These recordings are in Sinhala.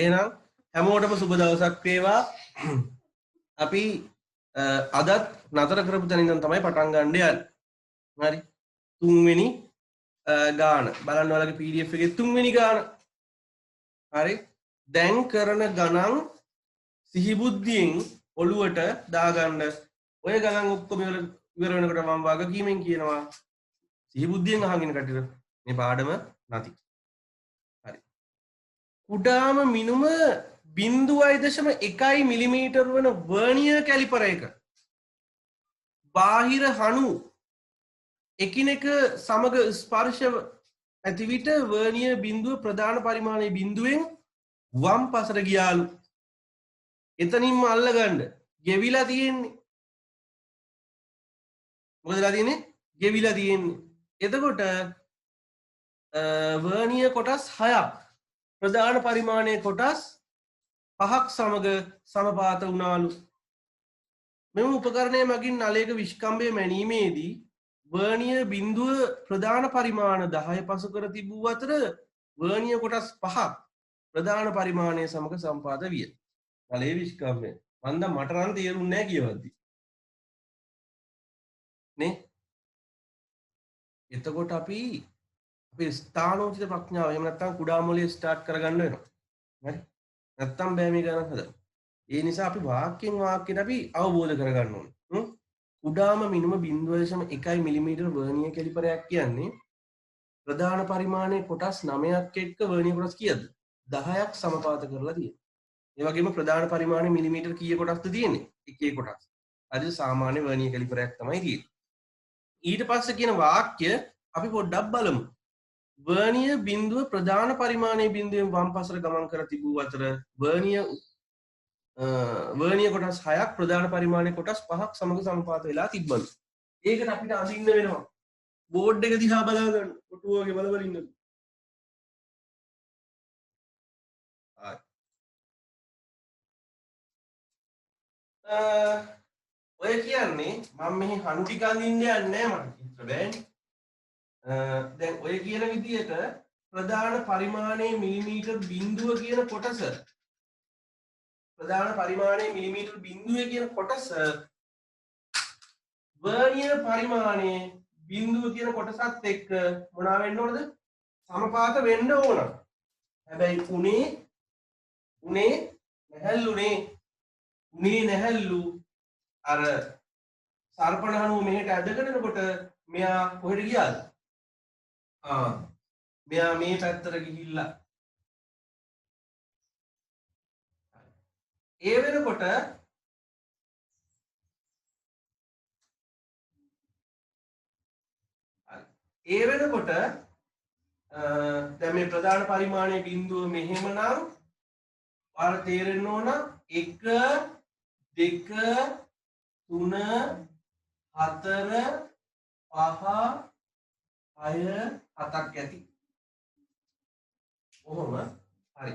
එහෙනම් හැමෝටම සුබ දවසක් වේවා. අපි අදත් නතර කරපු තැන ඉඳන් තමයි පටන් ගන්න යන්නේ. හරි. තුන්වෙනි ගාන බලන්න ඔයාලගේ PDF එකේ තුන්වෙනි ගාන. හරි. දැන් කරන ගණන් සිහිබුද්ධියෙන් ඔළුවට දාගන්න. ඔය ගණන් ඔක්කොම ඉවර වෙනකොට මම වගකීමෙන් කියනවා සිහිබුද්ධියෙන් අහගෙන කටියට මේ පාඩම නැති. හරි. කුඩාම මිනුම 0.1 මිලිමීටර් වන වර්නියර් කැලිපර් එක බාහිර හණු එකිනෙක සමග ස්පර්ශ ඇති විට වර්නියර් බිඳුව ප්‍රධාන පරිමාණයේ බිඳුවෙන් වම් පසට ගියාලු. එතනින්ම අල්ලගන්න. ගෙවිලා තියෙන්නේ. මොකදලා තියෙන්නේ? ගෙවිලා තියෙන්නේ. එතකොට වර්නියර් කොටස් 6ක් ප්‍රධාන පරිමාණයේ කොටස් 5ක් සමග සමපාත වුණාලු. මෙම උපකරණය මගින් නලයක විශ්කම්භය මැනීමේදී වර්නියර් බිඳුව ප්‍රධාන පරිමාණ 10 පසු කර තිබූ අතර වර්නියර් කොටස් 5ක් ප්‍රධාන පරිමාණය සමග සම්පාත විය. නලයේ විශ්කම්භය. මන්ද මට නම් තේරුන්නේ නැහැ කියවද්දි. නේ? එතකොට අපි අපේ ස්ථානෝචිත ප්‍රඥාව එහෙම නැත්නම් කුඩා මොලේ ස්ටාර්ට් කරගන්න වෙනවා. හරි? නැත්නම් බෑ මේ ගණන් හදන්න. ඒ නිසා අපි වාක්‍යයෙන් වාක්‍යයට අපි අවබෝධ කරගන්න ඕනේ. කුඩාම මිනිම 0.1 මිලිමීටර් වර්නියර් කැලිපරයක් කියන්නේ ප්‍රධාන පරිමාණයේ කොටස් 9ක් එක්ක වර්නියර් කොටස් කීයද? 10ක් සමපාත කරලා තියෙනවා. ඒ වගේම ප්‍රධාන පරිමාණය මිලිමීටර් කීය කොටස්ද තියෙන්නේ? එකේ කොටස්. අද සාමාන්‍ය වර්නියර් කැලිපරයක් තමයි තියෙන්නේ. ඊට පස්සේ කියන වාක්‍ය අපි පොඩ්ඩක් බලමු. වර්නියර් බිඳුව ප්‍රධාන පරිමාණයේ බිඳුවෙන් වම් පසට ගමන් කර තිබූ අතර වර්නියර් කොටස් 6ක් ප්‍රධාන පරිමාණයේ කොටස් 5ක් සමග සමපාත වෙලා තිබ්බලු. ඒකට අපිට අඳින්න වෙනවා. බෝඩ් එක දිහා බලා ගන්න. ඔටුව වගේ බල බල ඉන්න. ඔය කියන්නේ මම මෙහි හණු ටික අඳින්න යන්නේ නැහැ මට චිත්‍ර බෑනේ. දැන් ඔය කියන විදිහට ප්‍රධාන පරිමාණයේ මිලිමීටර් බිඳුව කියන කොටස ප්‍රධාන පරිමාණයේ මිලිමීටර් බිඳුවේ කියන කොටස වර්නියර් පරිමාණයේ බිඳුව කියන කොටසත් එක්ක මොනවා වෙන්න ඕනද? සමපාත වෙන්න ඕන. හැබැයි උනේ නැහැල්ලු අර සර්පණ හනුව මෙහෙට ඇදගෙන යනකොට මෙයා කොහෙට ගියාද? මෙයා මේ පැත්තට ගිහිල්ලා ඒ වෙනකොට දැන් මේ ප්‍රධාන පරිමාණයේ බිඳුව මෙහෙමනම් ඔයාලට තේරෙන්න ඕන 1 2 3 4 5 6 7ක් ඇති. කොහොම හරි.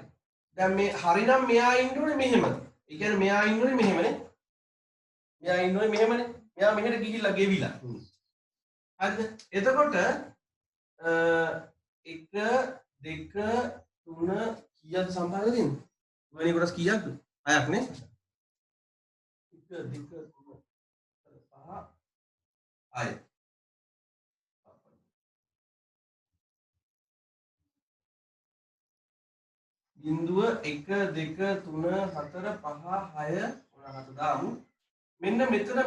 දැන් මේ හරිනම් මෙයා ඉන්න ඕනේ මෙහෙම. ඒ කියන්නේ මෙයා ඉන්න ඕනේ මෙහෙමනේ. මෙයා මෙහෙට ගිහිල්ලා ගෙවිලා. හරිද? එතකොට 1 2 3 කීයද සම්පාදක දෙන්නේ? වෙන කොටස් කීයක්ද? 6ක් නේ. 1 2 3 4 5 6 බිඳුව 1 2 3 4 5 6 මොනවාට දාමු. මෙන්න මෙතන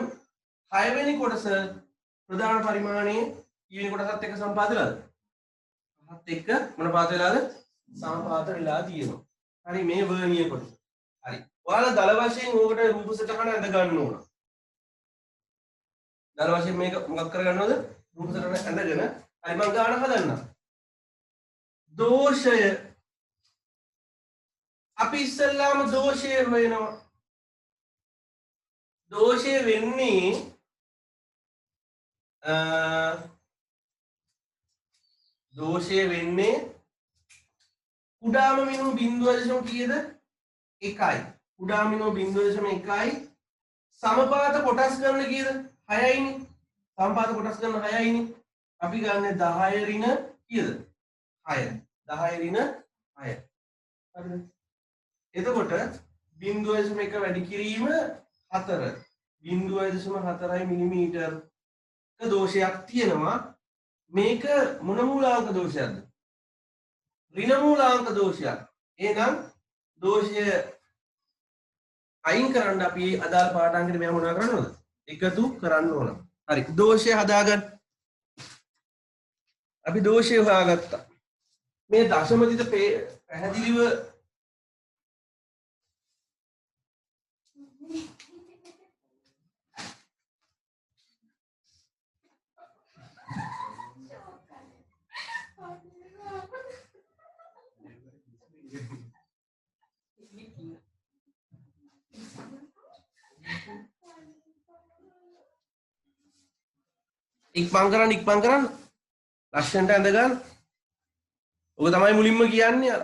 6 වෙනි කොටස ප්‍රධාන පරිමාණයේ ඊවෙනි කොටසත් එක්ක සම්පාත වෙලාද? පහත් එක්ක මොන පාත වෙලාද? සම්පාත වෙලා තියෙනවා. හරි මේ වර්නියර් කොටස. හරි. ඔයාලා දල වශයෙන් ඕකට රූප සටහන ඇඳ ගන්න ඕන. දල වශයෙන් මේක මොකක් කරගන්නවද? රූප සටහන ඇඳගෙන හරි මම ගාන හදන්නම්. දෝෂය අපි ඉස්සල්ලාම දෝෂය වෙනවා. දෝෂය වෙන්නේ කුඩාම මිනුම 0.1 කීයද? 1යි. කුඩාම මිනුම 0.1යි. සමපාත කොටස් ගන්න කීයද? 6යිනේ. සමපාත කොටස් ගන්න 6යිනේ. අපි ගන්න 10 ඍණ කීයද? 6. 10 ඍණ 6. හරිද? එතකොට 0.1 වැඩි කිරීම 4 0.4 මිලිමීටර් දෝෂයක් තියෙනවා. මේක මොන මූලාංක දෝෂයක්ද? ඍණ මූලාංක දෝෂයක්. එහෙනම් දෝෂය අයින් කරන්න අපි අදාළ පාඨාංගෙට මෙයා මොනවා කරන්න ඕනද? එකතු කරන්න ඕන. හරි. දෝෂය හදාගන්න. අපි දෝෂය හොයාගත්තා. මේ දශමදිත පැහැදිලිව ඉක්මන් කරන්න ලක්ෂණයට ඇඳ ගන්න. ඔක තමයි මුලින්ම කියන්නේ අර.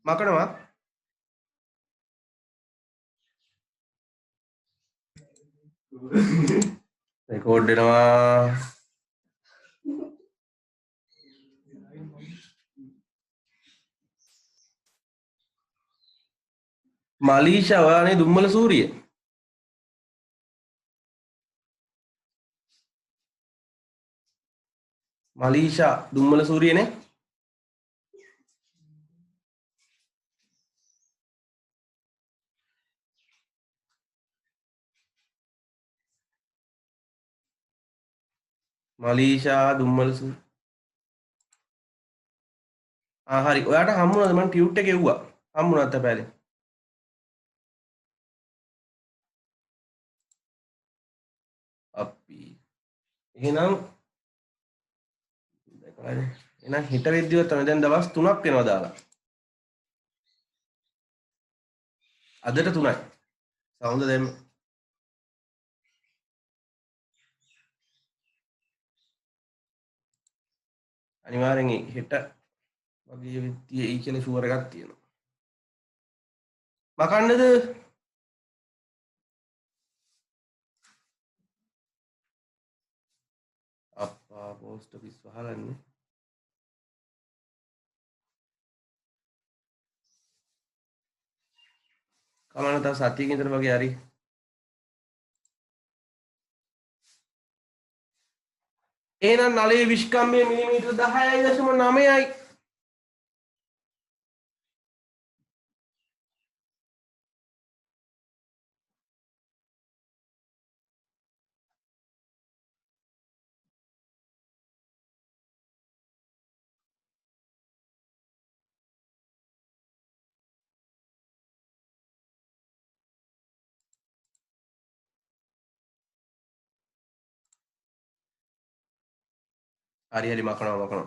මකනවා රෙකෝඩ් වෙනවා. මලීෂා ඔයානේ දුම්මල සූරිය. මලීෂා දුම්මල සූරියනේ. මලීෂා දුම්මල සූරිය. හරි. ඔයාට හම්බුණාද? මම ටියුට් එක එව්වා. හම්බුණාද පැලේ? අපි එහෙනම් එහෙනම් හිට වෙද්දිවත් තමයි දැන් දවස් 3ක් වෙනවා දාලා. අදට 3යි. සවුන්ද දැන් අනිවාර්යෙන් හෙට වගේ විත්තියේ ඒ කියලා ෂුවර් එකක් තියෙනවා. මකන්නද? අප්පා පෝස්ට් ඔෆිස් වහලන්නේ. කමන්න තව සතියකින් විතර වගේ හරි. එහෙනම් නලයේ විස්කම්භය මිලිමීටර 10.9යි. හරි මකනවා.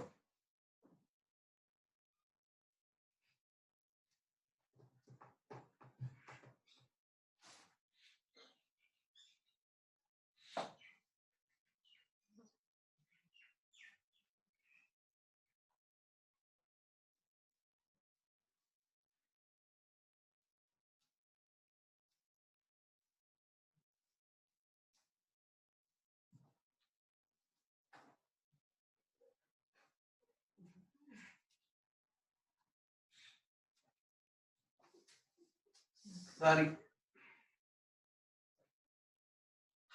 හරි.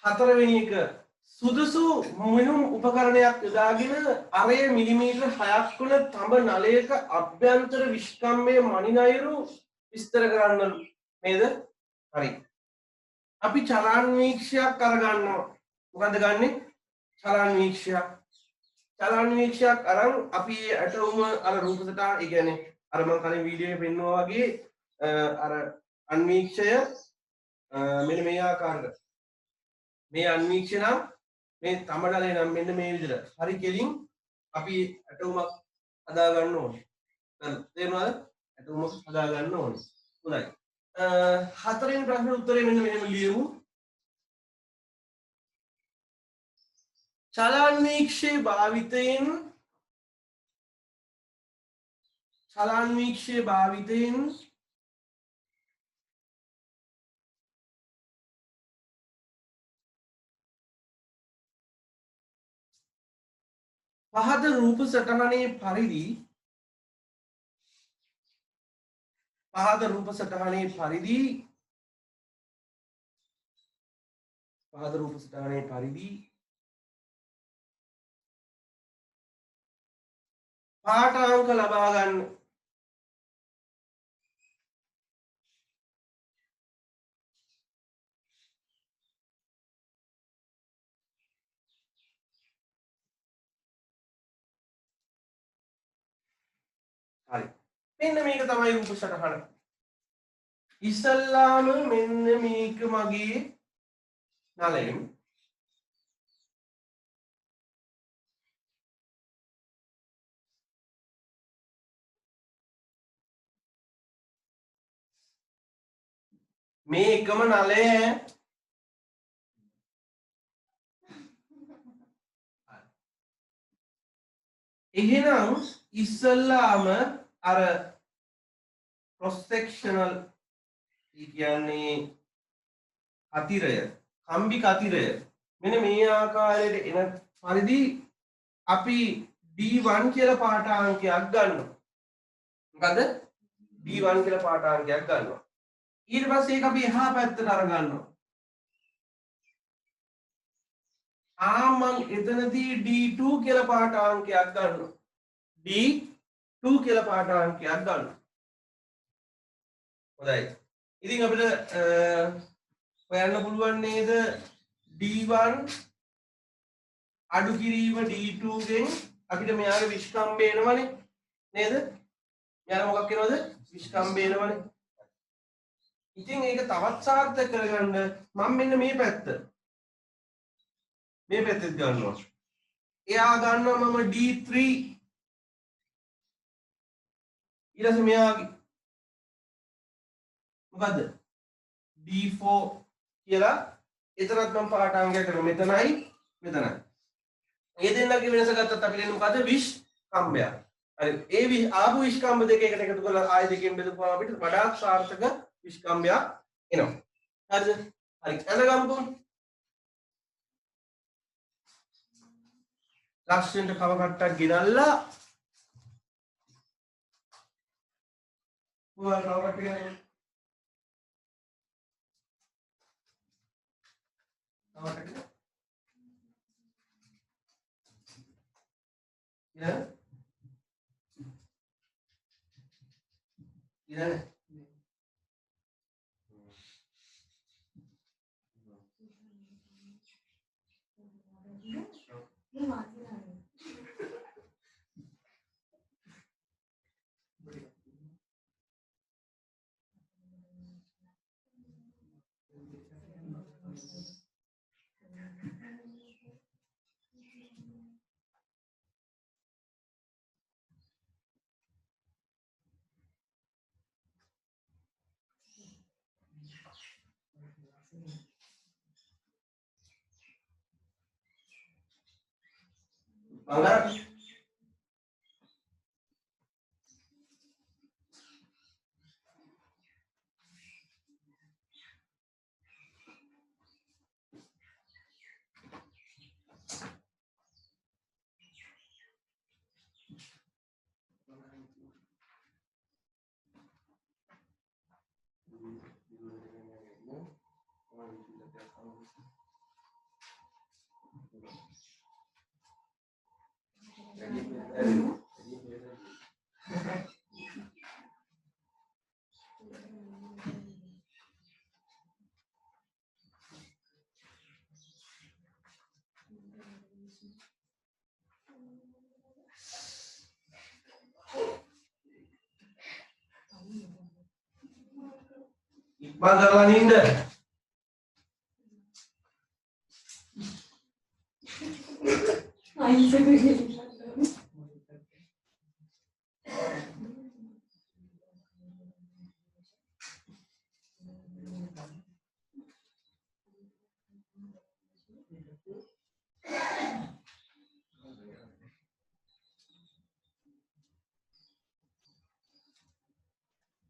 හතරවෙනි එක සුදුසු මිනුම් උපකරණයක් යොදාගෙන අරය මිලිමීටර 6ක් වන තඹ නලයක අභ්‍යන්තර විස්කම්භයේ මනිනයුරු විස්තර කරන්නලු. නේද? හරි. අපි චලන වීක්ෂයක් අරගන්නවා. මොකද ගන්නෙ? චලන්වීක්ෂයක් අරන් අපි ඇටවුම අර රූපසට ඒ කියන්නේ අර මම කලින් වීඩියෝ එකේ පෙන්නුවා වගේ අර අන්වීක්ෂය මෙන්න මේ ආකාරයට මේ අන්වීක්ෂය නම් මේ තමඩලේ නම් මෙන්න මේ විදිහට හරි කෙලින් අපි ඇටවුමක් හදා ගන්න ඕනේ. තේරුණාද? ඇටවුමක් හදා ගන්න ඕනේ. හොඳයි. හතරවෙනි ප්‍රශ්නේ උත්තරේ මෙන්න මෙහෙම ලියමු. චලන්වීක්ෂයේ භාවිතයෙන් පහත රූප සටහනේ පරිදි පාඨාංක ලබා ගන්න. හරි. මෙන්න මේක තමයි රූප සටහන. ඉස්සල්ලාම මෙන්න මේක මගේ නලයෙන් මේ එකම නලය එහෙනම් ඉස්සල්ලාම අර cross sectional කියන්නේ කතිරය කම්බි කතිරය මෙන්න මේ ආකාරයට එන පරිදි අපි D1 කියලා පාඨාංකයක් ගන්නවා. මොකද D1 කියලා පාඨාංකයක් ගන්නවා. ඊට පස්සේ ඒක අපි එහා පැත්තට අරගන්නවා. මම එතනදී D2 කියලා පාඨාංකයක් ගන්නවා. D2 කියලා පාඨාංකයක් ගන්නවා. හොඳයි. ඉතින් අපිට හොයන්න පුළුවන් නේද D1 අඩු කිරීම D2 ගෙන් අපිට මෙයාගේ විස්කම්භය එනවනේ නේද? මෙයාලා මොකක් වෙනවද? විස්කම්භය එනවනේ. ඉතින් ඒක තවත් සාර්ථක කරගන්න මම මෙන්න මේ පැත්තට ගන්නවා. එයා ගන්නවා මම D3 ඊට පස්සේ මෙයාගේ මොකද්ද D4 කියලා එතරම් මම පාඨාංගයක් කරනවා. මෙතනයි. ඒ දෙන්නගේ වෙනස ගත්තත් අපිට එන්නේ මොකද්ද? විස්කම්භය. හරි. ඒ ආපු විස්කම්භ දෙක එකට එකතු කරලා ආය දෙකෙන් බෙදපුවාම අපිට වඩා සාර්ථක විස්කම්භයක් එනවා. හරිද? හරි. අඳගමුකෝ. ලක්ෂණයට කව කට්ටක් ගෙනල්ලා කව කට්ට ගෙනල්ලා Anggar ඉක්මන් කරලා නින්ද.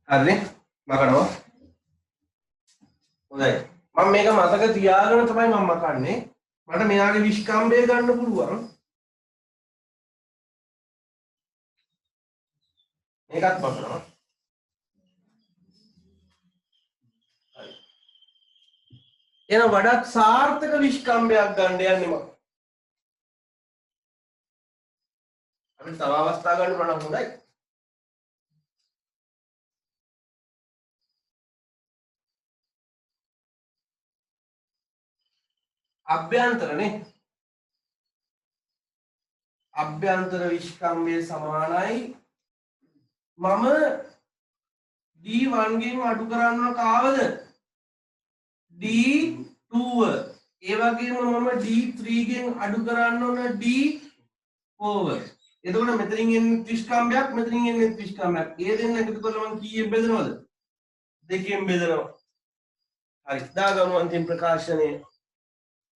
හරිනේ මකනවා. හොඳයි. මම මේක මතක තියාගෙන තමයි මම මකන්නේ. මට මෙයාගේ විස්කම්බය ගන්න පුළුවන්. මේකත් මකනවා. හරි. එන වඩාත් සාර්ථක විස්කම්බයක් ගන්න යන්නේ මම. අපිට තව අවස්ථා ගන්න පුළුවන් හොඳයි. අභ්‍යන්තරනේ අභ්‍යන්තර විස්කම්බය සමානයි මම D1 ගෙන් අඩු කරන්න කාවද D2 ඒ වගේම මම D3 ගෙන් අඩු කරන්න ඕන D4 එතකොට මෙතනින් එන්නේ විස්කම්බයක් මෙතනින් එන්නේ විස්කම්බයක් ඒ දෙන්න එකතු කරලා මම කීයෙන් බෙදනවද දෙකෙන් බෙදනවා හරි දාගමු අන්තිම ප්‍රකාශනය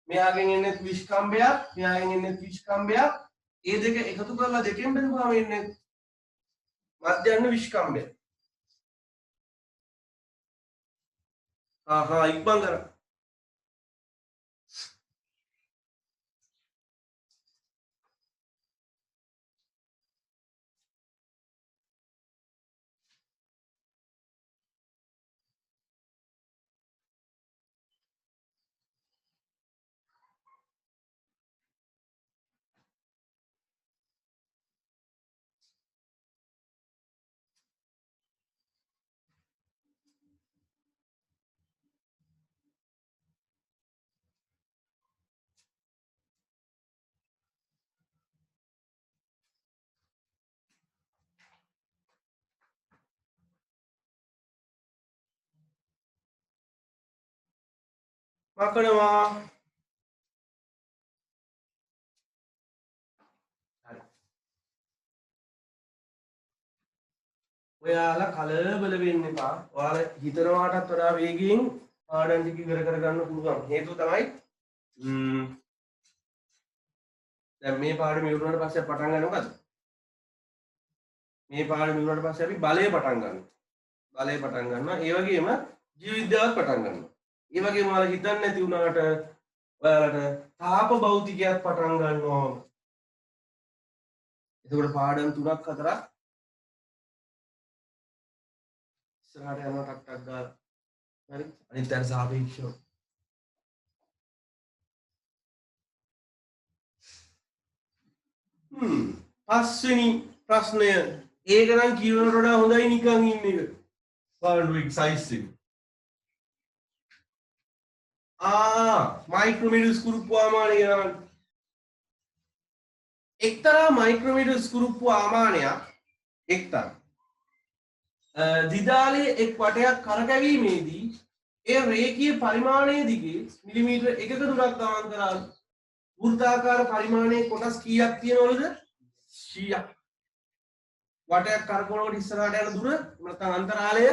මෙයාගෙන් එන්නේ විස්කම්බයක් මෙයාගෙන් එන්නේ විස්කම්බයක් ඒ දෙක එකතු කරලා දෙකෙන් බෙදුවාම එන්නේ මධ්‍යන්න විස්කම්බය ඉක්මන් කරා මකනවා හරි ඔයාලා කලබල වෙන්න එපා ඔයාලා හිතනවාටත් වඩා වේගයෙන් පාඩම් ටික ඉවර කරගන්න පුළුවන් හේතුව තමයි දැන් මේ පාඩම ඉවර වුණාට පස්සේ පටන් ගන්න මොකද මේ පාඩම ඉවර වුණාට පස්සේ අපි බලය පටන් ගන්නවා ඒ වගේම ජීව විද්‍යාවත් පටන් ගන්නවා ඒ වගේම ඔයාලා හිතන්නේ නැති වුණාට ඔයාලට තාප භෞතිකයක් පටන් ගන්නවා එතකොට පාඩම් 3ක් 4ක් ඉස්සරහට යනවා ටක් ටක් ගාලා හරි අනිත්‍යයට සාපේක්ෂව පස්වෙනි ප්‍රශ්නය ඒක නම් කියනකට වඩා හොඳයි නිකන් ඉන්න එක පාඩුවේ සයිස් එක මයික්‍රොමීටර් ස්කුරුප්පු ආමානය කියනවා එක්තරා මයික්‍රොමීටර් ස්කුරුප්පු ආමානයක් එක්තරා දිදාලයේ එක් වටයක් කරකැවීමේදී ඒ රේඛීය පරිමාණයේ දිගේ මිලිමීටර 1ක දුරක් ගමන් කරලා වෘත්තාකාර පරිමාණයේ කොටස් කීයක් තියෙනවලද 100ක් වටයක් කරකවනකොට ඉස්සරහට යන දුර නැත්නම් අන්තරාලය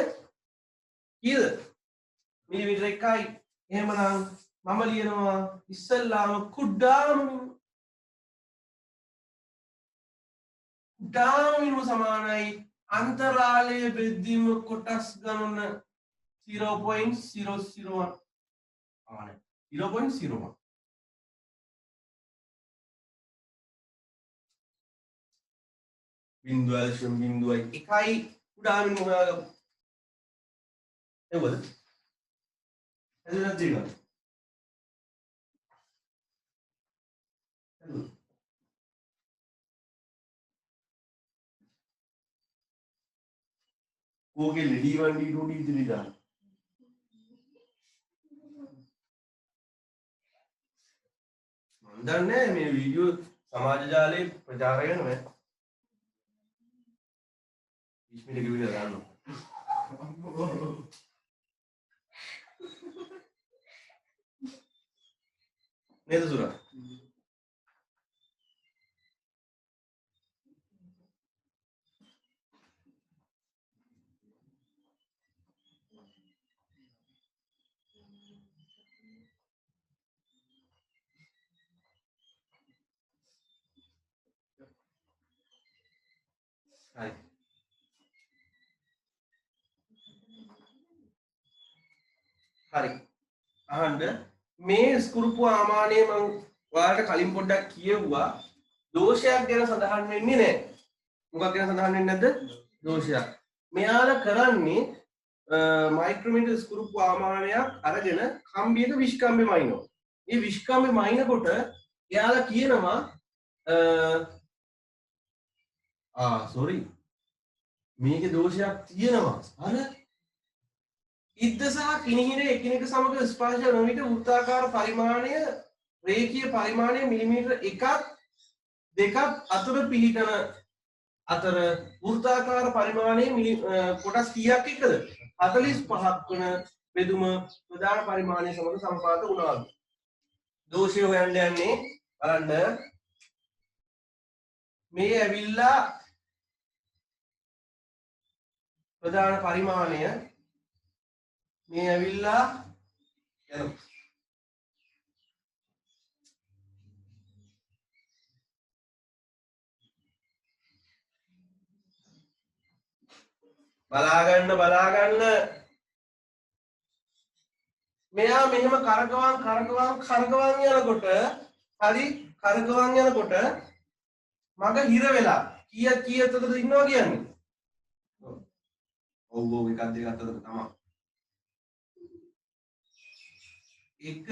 කීයද මිලිමීටර 1යි එහෙමනම් මම ලියනවා ඉස්සල්ලාම කුඩාම සමානයි අන්තරාලයේ බෙදීම කොටස් ගණන 0.001 ආනේ 0.01 බිඳුවයි එකයි කුඩාමින් මොනවාද එවද එදලා තියෙනවා ඕකේ D1 D2 D3 දාන්න මම දන්නේ මේ වීඩියෝ සමාජ ජාලයේ ප්‍රචාරය වෙනවා 20 මිනිත්ක වීඩියෝ දාන්න නේද සුරා? හරි. හරි. අහන්න මේ ස්කුරුප්පු ආමානය මම ඔයාලට කලින් පොඩ්ඩක් කියවුවා. දෝෂයක් ගැන සඳහන් වෙන්නේ නැහැ. මොකක් ගැන සඳහන් වෙන්නේ නැද්ද? දෝෂයක්. මෙයාලා කරන්නේ මයික්‍රොමීටර් ස්කුරුප්පු ආමානයක් අරගෙන කම්බියක විෂ්කම්බෙ මයින්නවා. මේ විෂ්කම්බෙ මයින්නකොට එයාලා කියනවා සෝරි මේකේ දෝෂයක් තියෙනවා. අර ඉද්ද සහ කිනිහිර එකිනෙක සමග ස්පර්ශ වන විට වෘත්තාකාර පරිමාණය රේඛීය පරිමාණය මිලිමීටර 1ක් 2ක් අතර පිහිටන අතර වෘත්තාකාර පරිමාණයේ කොටස් කීයක් එක්කද 45ක් වන බෙදුම ප්‍රධාන පරිමාණය සමග සමපාත වුණාද? දෝෂය හොයන්න යන්නේ බලන්න මේ ඇවිල්ලා ප්‍රධාන පරිමාණය මේ ඇවිල්ලා යනවා බලාගන්න මෙයා මෙහෙම කරකවන් යනකොට හරි කරකවන් යනකොට මග හිර වෙලා කීයටද ඉන්නවා කියන්නේ ඔව් එකක් දෙකක් අතර තමයි එක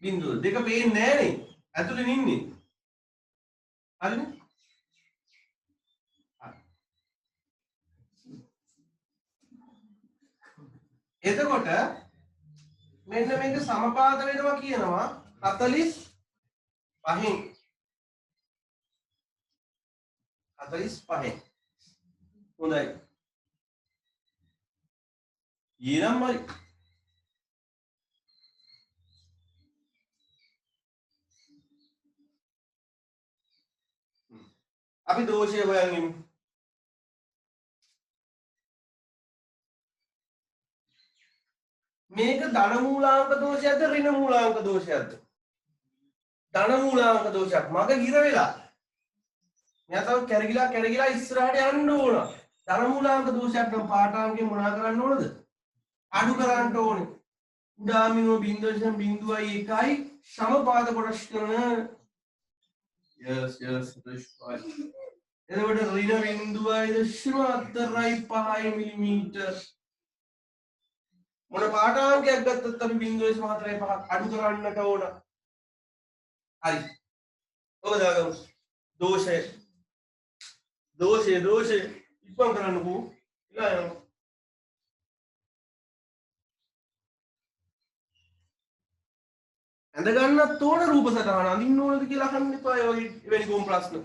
බිංදුව දෙක පේන්නේ නැහනේ ඇතුලේ ඉන්නේ හරිනේ එතකොට මෙන්න මේක සමපාත වෙනවා කියනවා 45න් 45න් හොඳයි ඊනම් මරි අපි දෝෂය හොයන්නේ මේක ධන මූලාංක දෝෂයක්ද ඍණ මූලාංක දෝෂයක්ද ධන මූලාංක දෝෂයක් මග හිර වෙලා මෙයා තව කැරගිලා ඉස්සරහට යන්න ඕන ධන මූලාංක දෝෂයක් නම් පාඨාංගයෙන් මොනා කරන්න ඕනද අඩු කරන්න ඕනේ උඩාමිනුව 0.01යි සමපාද කොටස් කරන yes එතකොට ඍණ බිඳුවයි 0.5 මිලිමීටර් මොන පාඨාංගයක් ගත්තත් අපි 0.45ක් අඩු කරන්නට ඕන. හරි. ඔබ දාගමු. දෝෂය ඉක්මන් කරන්නකෝ. ඉලා යනවා. ඇඳ ගන්නත් ඕන රූප සටහන අඳින්න ඕනද කියලා අහන්න එපා. ඒ වගේ එවැනි කොම් ප්‍රශ්න.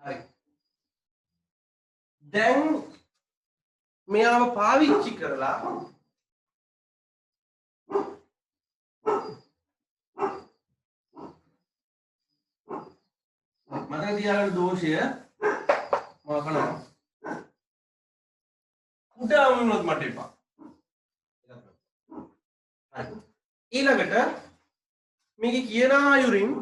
හරි. දැන් මෙයාව පාවිච්චි කරලා මතක තියාගන්න දෝෂය මොකක්ද? උඩා වුණොත් මට එපා. හරි. ඊළඟට මේකේ කියන ආයුරින්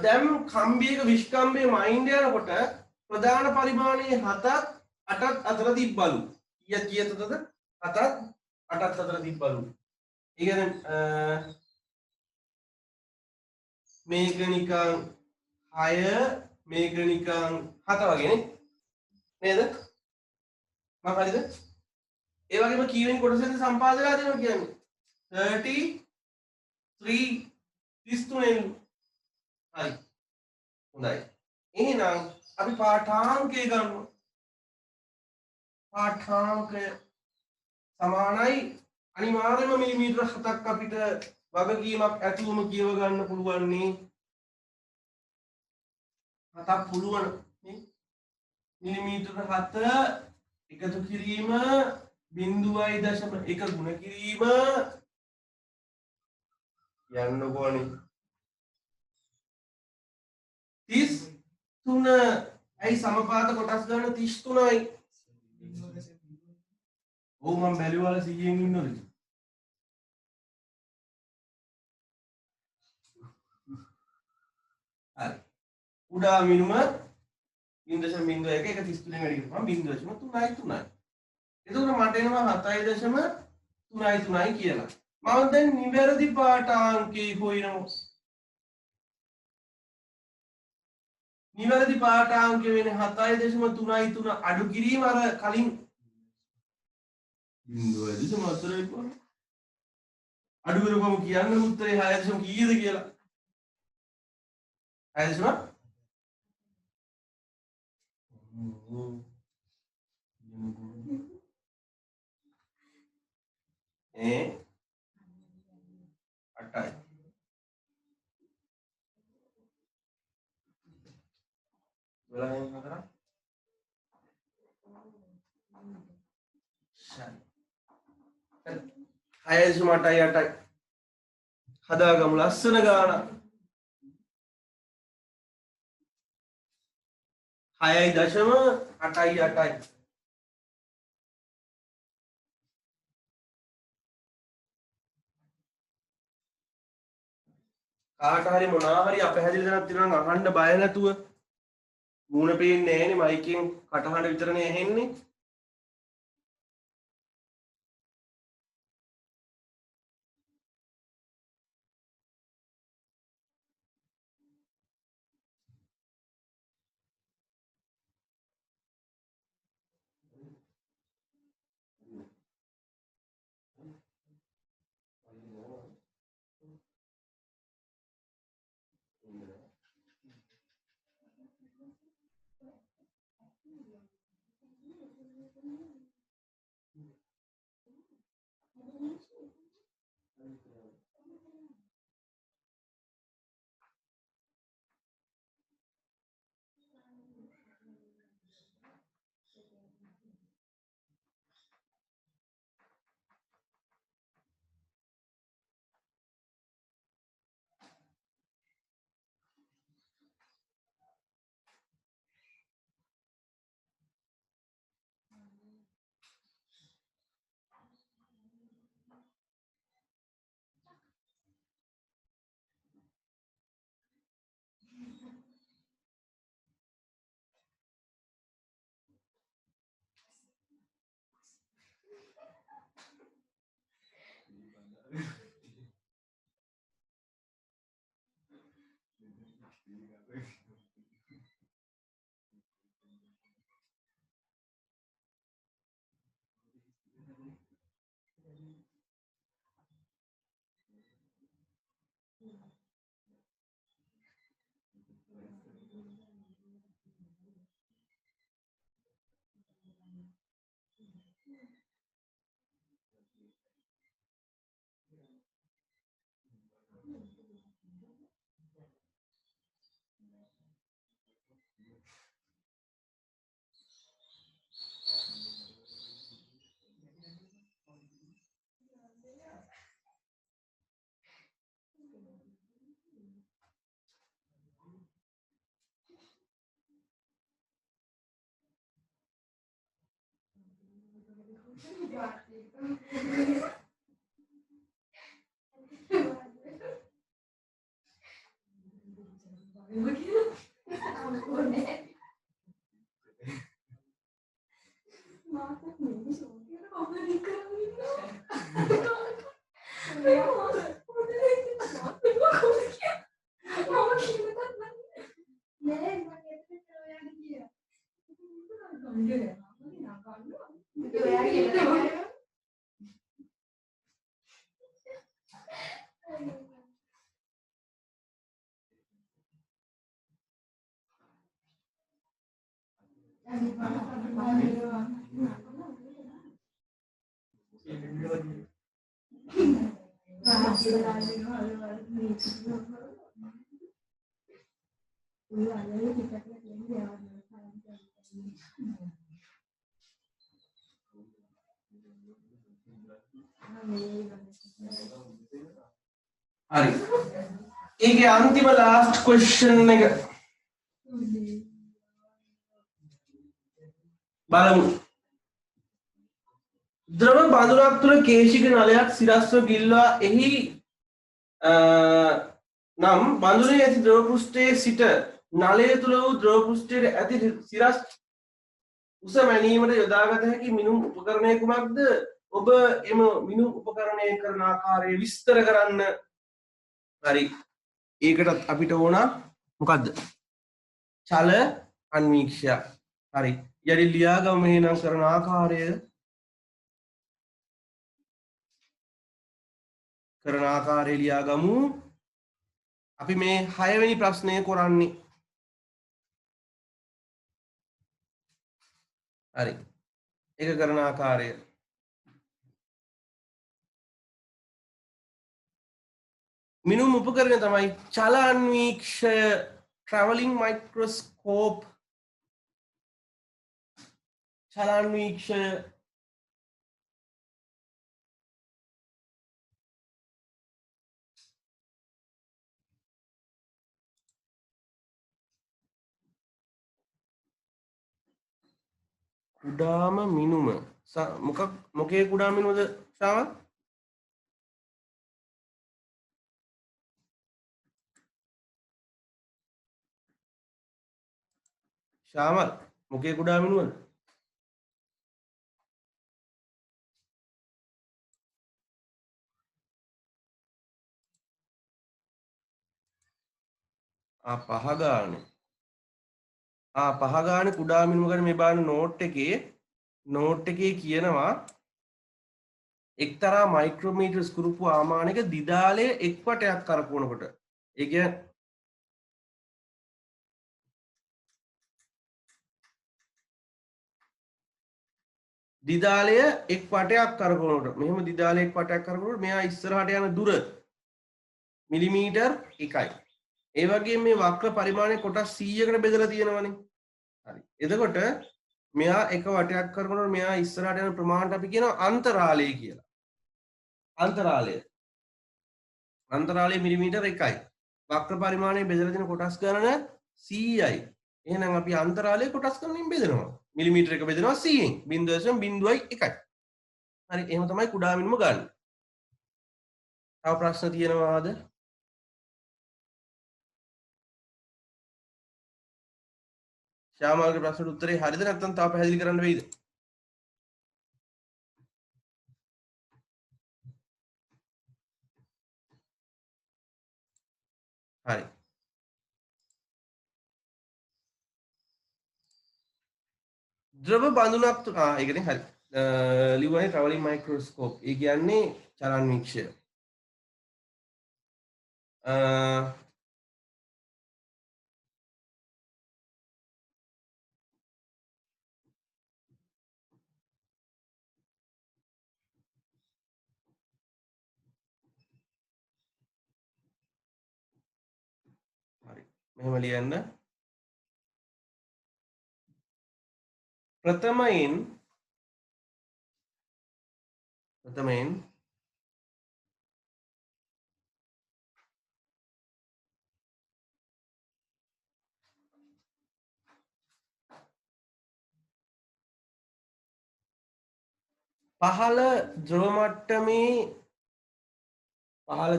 දැන් කම්බියක විස්කම්බයේ මයින්ඩ් යනකොට ප්‍රධාන පරිමාණයේ 7ත් 8ත් අතර තිබ්බලු. කීයදද? 7ත් 8ත් අතර තිබ්බලු. ඒ කියන්නේ මේක නිකන් 6 මේක නිකන් 7 වගේනේ. නේද? මම හරිද? ඒ වගේම කීවෙනි කොටසෙන්ද සම්පාදලා දෙනවා කියන්නේ 33 33 හරි. හොඳයි. එහෙනම් අපි පාඨාංකය ගමු. පාඨාංකය සමානයි අනිවාර්යයෙන්ම මිලිමීටර 7ක් අපිට වගකීමක් ඇතුවම කියව ගන්න පුළුවන් නේ. 7ක් පුළුවන් නේ. මිලිමීටර 7 එකතු කිරීම 0.1 ගුණ කිරීම යන්නකෝනේ 33 ඇයි සමපාත කොටස් ගන්න 33යි. ඔව් මම බැලුවාල 100න් ඉන්නවද? හරි. උඩා මිනුම 0.01 එක 33 වැඩි කරපුවම 0.33යි. එතකොට මට එනවා 7.33යි කියලා. මම දැන් නිවැරදි පාඨාංකේ හොයනවා. නිවැරදි පාඨාංකය වෙන්නේ 7.33 අඩු කිරීම අර කලින් 0.4 අඩු කරපුවම කියන්න උත්තරේ 6 කීයද කියලා. 6 8යි. 12න් 4ක්. හරි. 6.8යි. හදාගමු ලස්සන ගානක්. 6.8යි. කාට හරි මොනවා හරි අපහැදිලි දැනක් තියෙනවා නම් අහන්න බය නැතුව මූණ පේන්නේ නැහැනේ මයිකෙන් කටහඬ විතරනේ ඇහෙන්නේ. හරි. ඒකේ අන්තිම last question එක බලමු. ද්‍රව බඳුනක් තුළ කේශික නලයක් සිරස්ව ගිල්වා එහි නම් බඳුනේ ඇති ද්‍රව පෘෂ්ඨයේ සිට නලය තුළ වූ ද්‍රව පෘෂ්ඨයේ ඇති සිරස් උස මැනීමට යොදාගත හැකි මිනුම් උපකරණය කුමක්ද? ඔබ එම මිනුම් උපකරණය කරන ආකාරය විස්තර කරන්න. හරි. ඒකටත් අපිට ඕන මොකද්ද? චල අන්වීක්ෂය. හරි. යටි ලියාගම මෙහෙනම් කරන ආකාරය ලියාගමු. අපි මේ 6 වෙනි ප්‍රශ්නය කරන්නේ. හරි. ඒක කරන ආකාරය මිනුම් උපකරණය තමයි චල අන්වීක්ෂය, travelling microscope, චල අන්වීක්ෂය, කුඩාම මිනුම මොකේ කුඩා මිනුමද ශාම? ශාමල් මොකේ කුඩා මිනුමද? පහ ගානේ. පහ ගානේ කුඩා මිනුම ගැන මේ බලන්න නෝට් එකේ කියනවා එක්තරා මයික්‍රෝමීටර් ස්කෘපු ආමානයක දිදාලය එක් වටයක් කරපවනකොට ඒ කියන්නේ දිදාලය එක් වටයක් කරපවනකොට මෙහෙම දිදාලය එක් වටයක් කරපවනකොට මෙයා ඉස්සරහට යන දුර මිලිමීටර් 1යි. ඒ වගේම මේ වක්‍ර පරිමාණය කොටස් 100කට බෙදලා තියෙනවනේ. හරි. එතකොට මෙයා එක වටයක් කරනකොට මෙයා ඉස්සරහට යන ප්‍රමාණයට අපි කියනවා අන්තරාලය කියලා. අන්තරාලය මිලිමීටර් 1යි. වක්‍ර පරිමාණය බෙදලා තියෙන කොටස් ගණන 100යි. එහෙනම් අපි අන්තරාලය කොටස් ගණනින් බෙදනවා. මිලිමීටර් එක බෙදනවා 100න්. 0.01යි. හරි. එහෙම තමයි කුඩා මිනුම ගන්න. තව ප්‍රශ්න තියෙනවාද? ශ්‍යාමල්ගේ ප්‍රශ්නට උත්තරේ හරිද නැත්නම් තව පැහැදිලි කරන්න වෙයිද? හරි. ද්‍රව බඳුනක් ඒ කියන්නේ හරි. ලිව්වනේ travelling microscope. ඒ කියන්නේ චලන්වීක්ෂය. හරි. මෙහෙම ලියන්න. ප්‍රථමයෙන් පහළ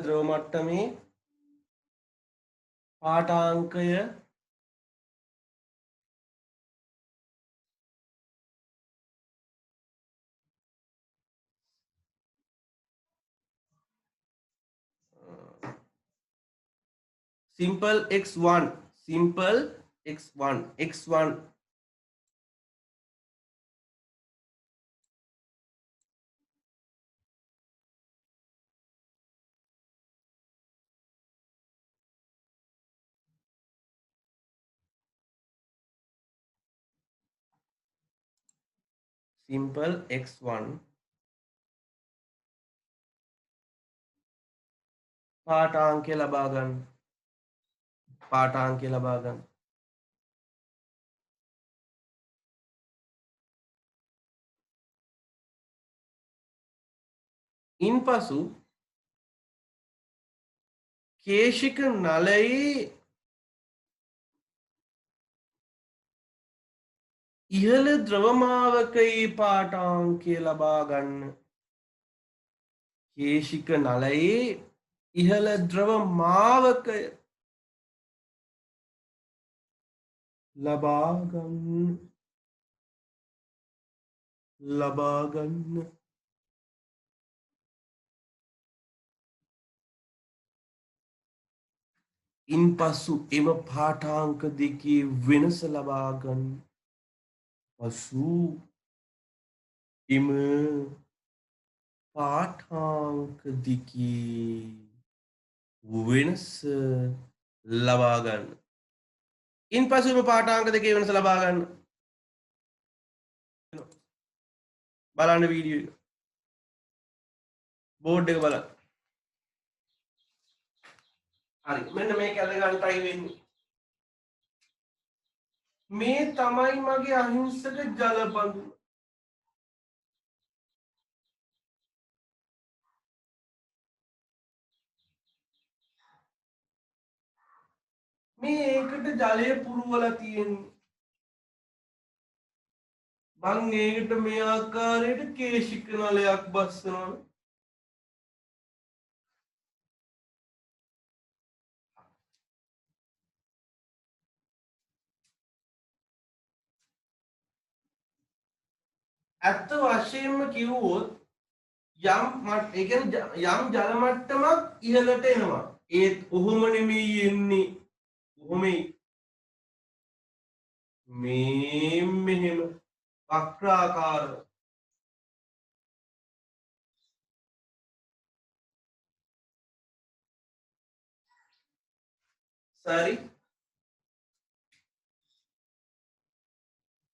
ද්‍රව මට්ටමේ පාඨාංකය simple x1 පාඨාංකය ලබා ගන්න. ඉන්පසු කේශික නලයේ ඉහළ ද්‍රවමාවකයේ පාඨාංකය ලබා ගන්න. කේශික නලයේ ඉහළ ද්‍රවමාවකය ලබා ගන්න. ඉන්පසු එම පාඨාංක දෙකේ වෙනස ලබා ගන්න. පසු එම පාඨාංක දෙකේ වෙනස ලබා ගන්න. ඉන්පසු එම පාඨාංක දෙකේ වෙනස ලබා ගන්න. බලන්න වීඩියෝ එක. බෝඩ් එක බලන්න. හරි. මෙන්න මේක අදගන්ටයි වෙන්නේ. මේ තමයි මගේ අහිංසක ජල බඳුන. මේ ඒකට ජලය පුරවලා තියෙන්නේ. මං ඒකට මේ ආකාරයට කේශික නලයක් බස්සනවා. ඇත්ත වශයෙන්ම කිව්වොත් යම් ජල මට්ටමක් ඉහළට එනවා. ඒත් ඔහොම නෙමෙයි එන්නේ. ඔහොමයි. මේ මෙහෙම වක්‍රාකාරව. සරි.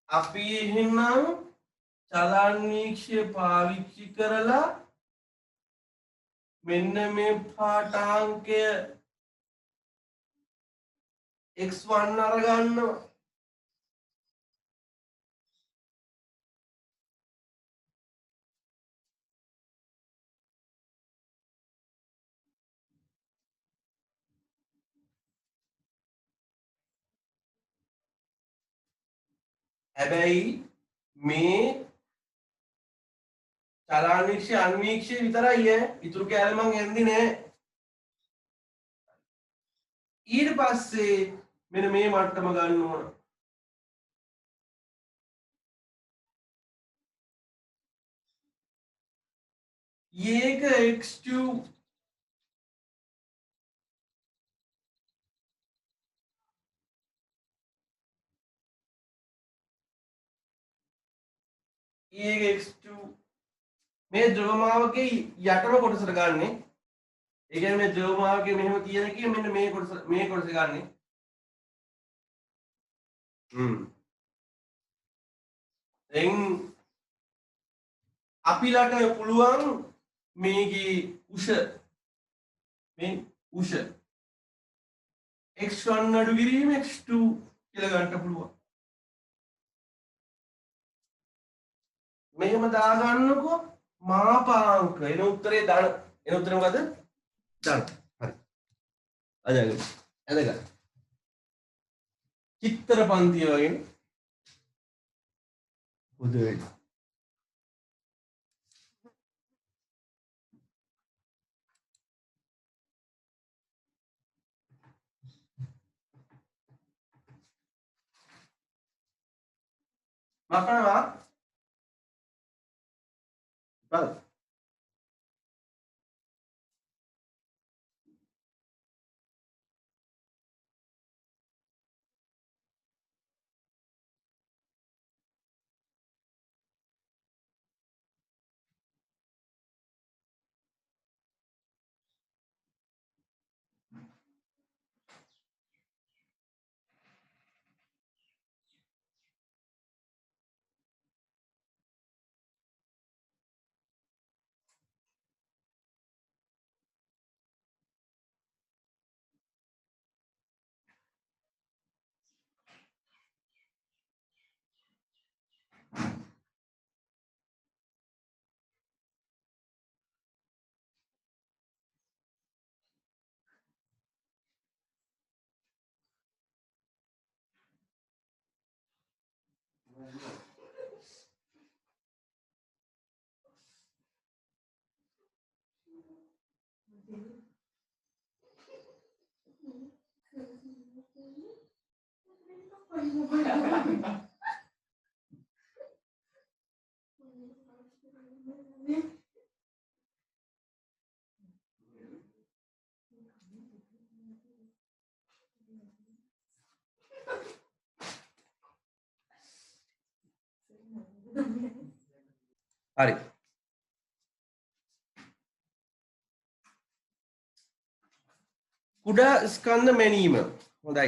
අපි එහෙනම් චලන්නීක්ෂය පාවිච්චි කරලා මෙන්න මේ පාඨාංකය x1 අරගන්නවා. හැබැයි මේ චලන්නීක්ෂය අන්වීක්ෂය විතරයි ඈ. ඉතුරු කෑල්ල මං එන්නේ නෑ. ඊට පස්සේ මෙන්න මේ මට්ටම ගන්න ඕන. ඒක x2 ඒක x2 මේ ද්‍රවමාවකේ යටම කොටසට ගන්නෙ. ඒ කියන්නේ මේ ද්‍රවමාවකේ මෙහෙම තියෙන කී මෙන්න මේ කොටස ගන්නෙ. දැන් අපිලට පුළුවන් මේකේ උෂ x1 අඩු කිරීම x2 කියලා ගන්න පුළුවන්. මෙහෙම දාගන්නකො මාපාංක එන උත්තරේ ධන. එන උත්තරේ මොකද? ධන. හරි. අදගන්න. එදගන්න. චිත්‍ර පන්තිය වගේ පොදු වෙන්න. මකනවා බල හරි කුඩා ස්කන්ධ මැනීම හොඳයි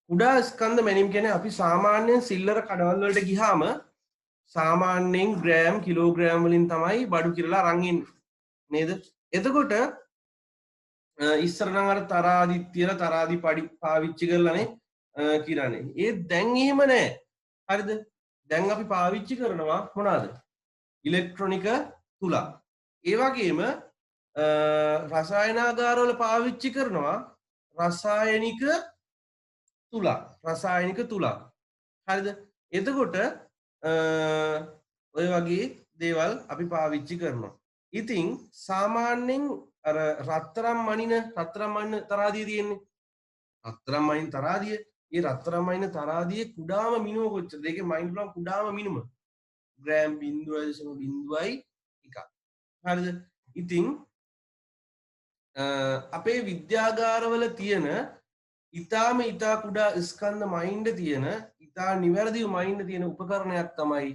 කුඩා ස්කන්ධ මැනීම කියන්නේ අපි සාමාන්‍යයෙන් සිල්ලර කඩවල් වලට ගියාම සාමාන්‍යයෙන් ග්‍රෑම් කිලෝග්‍රෑම් වලින් තමයි බඩු කිරලා අරන් ඉන්නේ නේද එතකොට ඉස්සර නම් අර තරාදි තියලා තරාදි පඩි පාවිච්චි කරලානේ කිරන්නේ ඒ දැන් එහෙම නැහැ හරිද දැන් අපි පාවිච්චි කරනවා මොනවාද ඉලෙක්ට්‍රොනික තුලා ඒ වගේම රසායනාගාරවල පාවිච්චි කරනවා රසායනික තුලා හරිද එතකොට ඔය වගේ දේවල් අපි පාවිච්චි කරනවා ඉතින් සාමාන්‍යයෙන් අර රත්තරම් මනින තරාදිය තියෙන්නේ රත්තරම් මනින තරාදිය ඒ රත්තරම් මනින තරාදියේ කුඩාම මිනුම කොච්චරද ඒකේ මයින් පුළුවන් කුඩාම මිනුම ග්‍රෑම් 0.01 හරිද ඉතින් අපේ විද්‍යාගාරවල තියෙන ඉතාම ඉතා කුඩා ස්කන්ධ මයින්ඩ තියෙන ඉතා නිවැරදිව මයින්ඩ තියෙන උපකරණයක් තමයි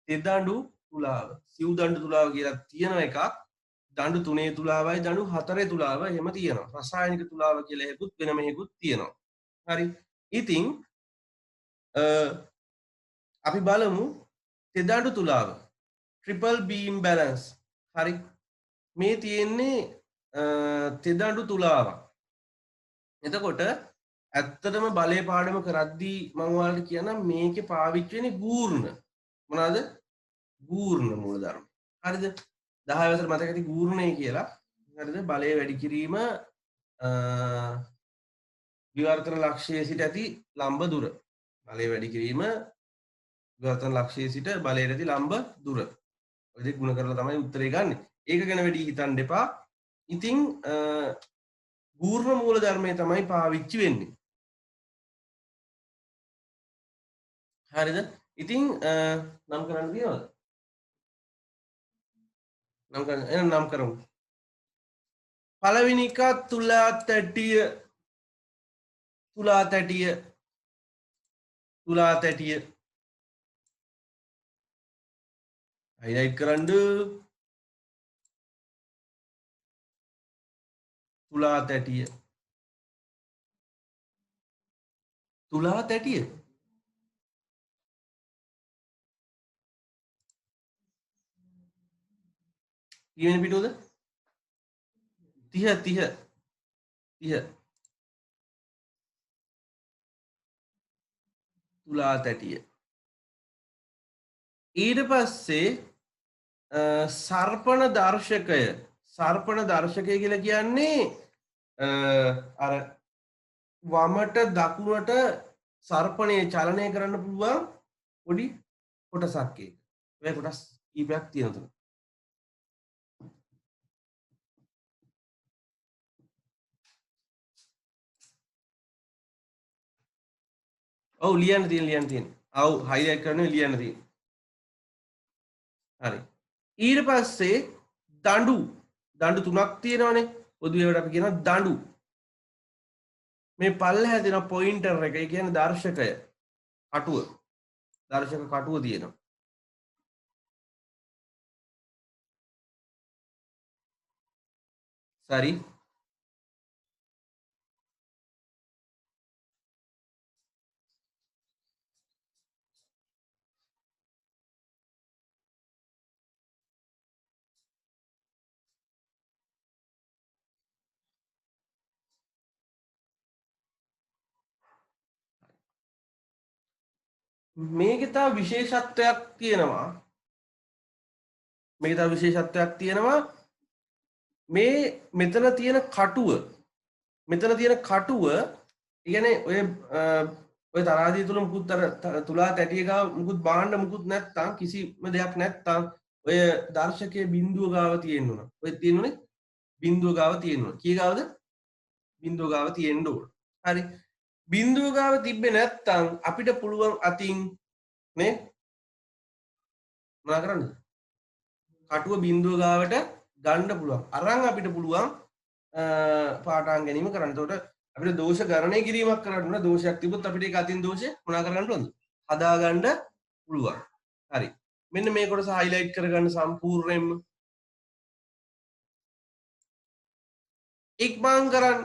තෙදඬු තුලාව සිව් දඬු තුලාව කියලා තියෙන එකක් දඬු 3 තුලාවයි දඬු 4 තුලාව එහෙම තියෙනවා රසායනික තුලාව කියලා එකකුත් වෙනම එකකුත් තියෙනවා හරි ඉතින් අපි බලමු තෙදඬු තුලාව ට්‍රිපල් බීම් බැලන්ස් හරි මේ තියෙන්නේ තෙදඬු තුලාවක් එතකොට ඇත්තටම බලය පාඩම කරද්දී මම ඔයාලට කියන්නම් මේකේ පාවිච්චි වෙන්නේ ගූර්ණ මොනවාද ගූර්ණ මූලධර්ම හරිද 10 වසර මතක ඇති ගූර්ණය කියලා හරිද බලය වැඩි කිරීම විවර්තන ලක්ෂ්‍යයේ සිට ඇති ලම්බ දුර බලය වැඩි කිරීම විවර්තන ලක්ෂ්‍යයේ සිට බලයට ඇති ලම්බ දුර ඔය දෙක ගුණ කරලා තමයි උත්තරේ ගන්න. ඒක ගැන වැඩි හිතන්න එපා. ඉතින් ගූර්ණ මූල ධර්මය තමයි පාවිච්චි වෙන්නේ. හරිද? ඉතින් නම් කරන්න තියනවද? නම් කරන්න එහෙනම් නම් කරමු. පළවෙනි එක තුලා තැටිය highlight කරන්න තුලා තැටිය කීවෙනි පිටුවද 30 තුලා තැටිය ඊට පස්සේ සර්පණ දර්ශකය කියලා කියන්නේ අර වමට දකුණට සර්පණය චලනය කරන්න පුළුවන් පොඩි කොටසක් ඒක. ඔය කොටස් කීපයක් තියෙනවා. ඔව් ලියන්න තියෙන අව highlight කරන්න ලියන්න තියෙන්නේ. හරි. ඊට පස්සේ දඬු තුනක් තියෙනවනේ. පොදුවේ අපි කියනවා දඬු. මේ පල්ලෙහා තියෙන පොයින්ටර් එක, ඒ කියන්නේ දර්ශකය. කටුව. දර්ශක කටුව තියෙනවා. සරි. මේකේ තව විශේෂත්වයක් තියෙනවා. මේ මෙතන තියෙන කටුව කියන්නේ ඔය තරාදිය තුල මුකුත් අර තුලා තැටිය ගාව මුකුත් බාන්න මුකුත් නැත්තම් කිසිම දෙයක් නැත්තම් ඔය දර්ශකයේ බිඳුව ගාව තියෙන්න ඕන. ඔය තියෙනුනේ බිඳුව ගාව තියෙන්න ඕන. කී ගාවද? බිඳුව ගාව තියෙන්න ඕන. හරි. බිඳුව ගාව තිබ්බේ නැත්තම් අපිට පුළුවන් අතින් මේ මොනා කරන්නද? කටුව බිඳුව ගාවට ගන්න පුළුවන්. අරන් අපිට පුළුවන් පාටාන් ගැනීම කරන්න. එතකොට අපිට දෝෂ ගණනය කිරීමක් කරන්න ඕන. දෝෂයක් තිබුත් අපිට ඒක අතින් දෝෂේ මොනා කරගන්න පුළුවන්ද? හදා ගන්න පුළුවන්. හරි. මෙන්න මේ කොටස highlight කරගන්න සම්පූර්ණයෙන්ම. ඉක්මන් කරන්න.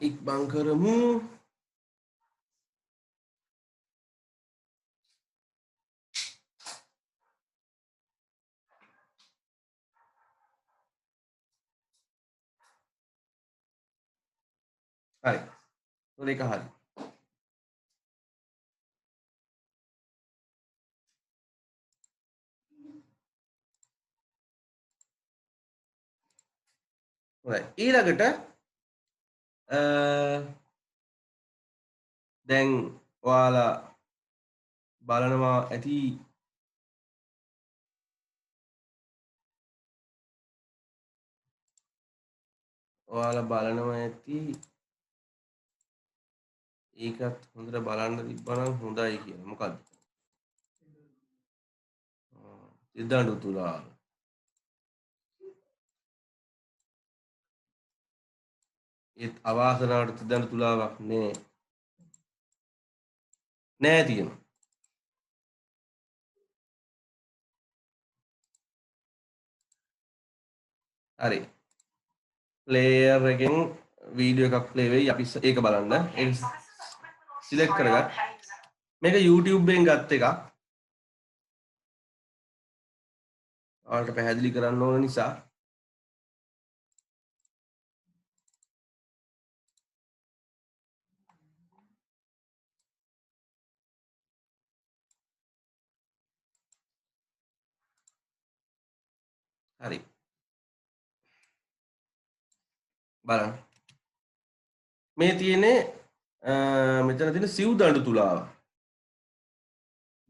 ඉක්මන් කරමු. හරි. ඒක හරි. හොඳයි. ඊළඟට දැන් ඔයාලා බලනවා ඇති ඒකත් හොඳට බලන්න තිබ්බනම් හොඳයි කියලා. මොකද්ද? ඉදඬු තුලා. ඒත් අවාසනාවට ඉදඬු තුලාවක් නෑ තියෙනවා. හරි. ප්ලේයර් එකෙන් වීඩියෝ එකක් ප්ලේ වෙයි. අපි ඒක බලන්න. ඒක සිලෙක්ට් කරගන්න. මේක YouTube එකෙන් ගත්ත එකක්. ඔයාලට පැහැදිලි කරන්න ඕන නිසා හරි. බලන්න. මේ තියෙන්නේ මෙතන තියෙන සිව් දඬු තුලාව.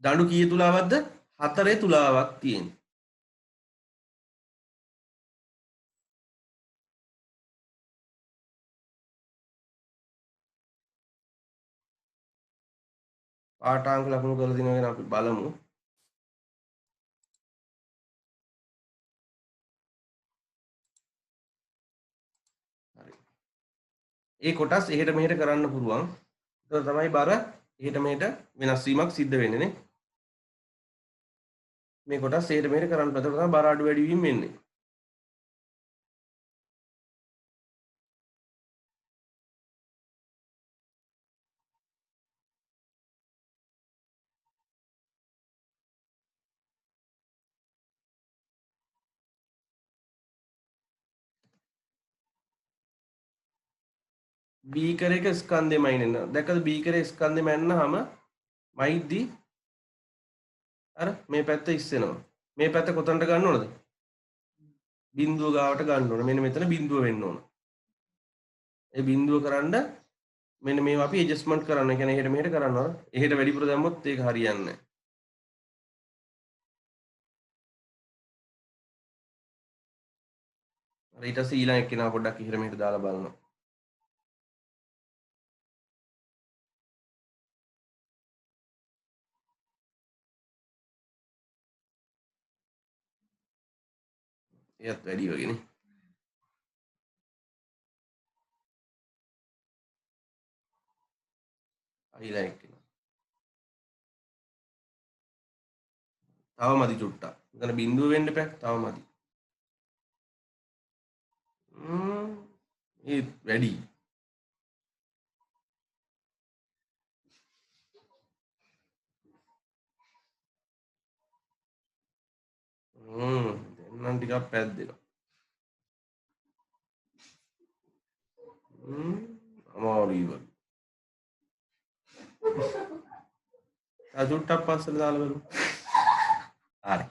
දඬු කීය තුලාවක්ද? 4 තුලාවක් තියෙනවා. පාඨාංක ලකුණු කරලා දිනවා ගැන අපි බලමු. හරි. ඒ කොටස් එහෙට මෙහෙට කරන්න පුළුවන්. ඒක තමයි බර එහෙට මෙහෙට වෙනස් වීමක් සිද්ධ වෙන්නේ නේ. මේ කොටස් එහෙට මෙහෙට කරන්න. එතකොට තමයි බර අඩු වැඩි වීම වෙන්නේ. බීකර එක ස්කන්ධෙමයි නෙන්න. දැක්කද බීකරේ ස්කන්ධෙම යන්නාම මයිද්දි අර මේ පැත්ත ඉස්සෙනවා. මේ පැත්ත කොතනට ගන්න ඕනද? බිඳුව ගාවට ගන්න ඕන. මෙන්න මෙතන බිඳුව වෙන්න ඕන. ඒ බිඳුව කරන්න මෙන්න මේවා අපි ඇඩ්ජස්ට්මන්ට් කරන්න. ඒ කියන්නේ එහෙට මෙහෙට කරනවා. එහෙට වැඩිපුර දැම්මොත් ඒක හරියන්නේ නැහැ. ඊට පස්සේ ඊළඟ එක්කෙනා පොඩ්ඩක් එහෙට මෙහෙට දාලා බලනවා. එයත් වැඩි වගේනේ. ඊළඟ එක්කෙනා. තව මදි චුට්ටක්. මෙතන බිඳුව වෙන්න එපා. තව මදි. ඒ වැඩි. දැන් නම් ටිකක් පැද්දෙනවා. අමාරුයි වගේ. චුට්ටක් පස්සට දාලා බලමු. හරි.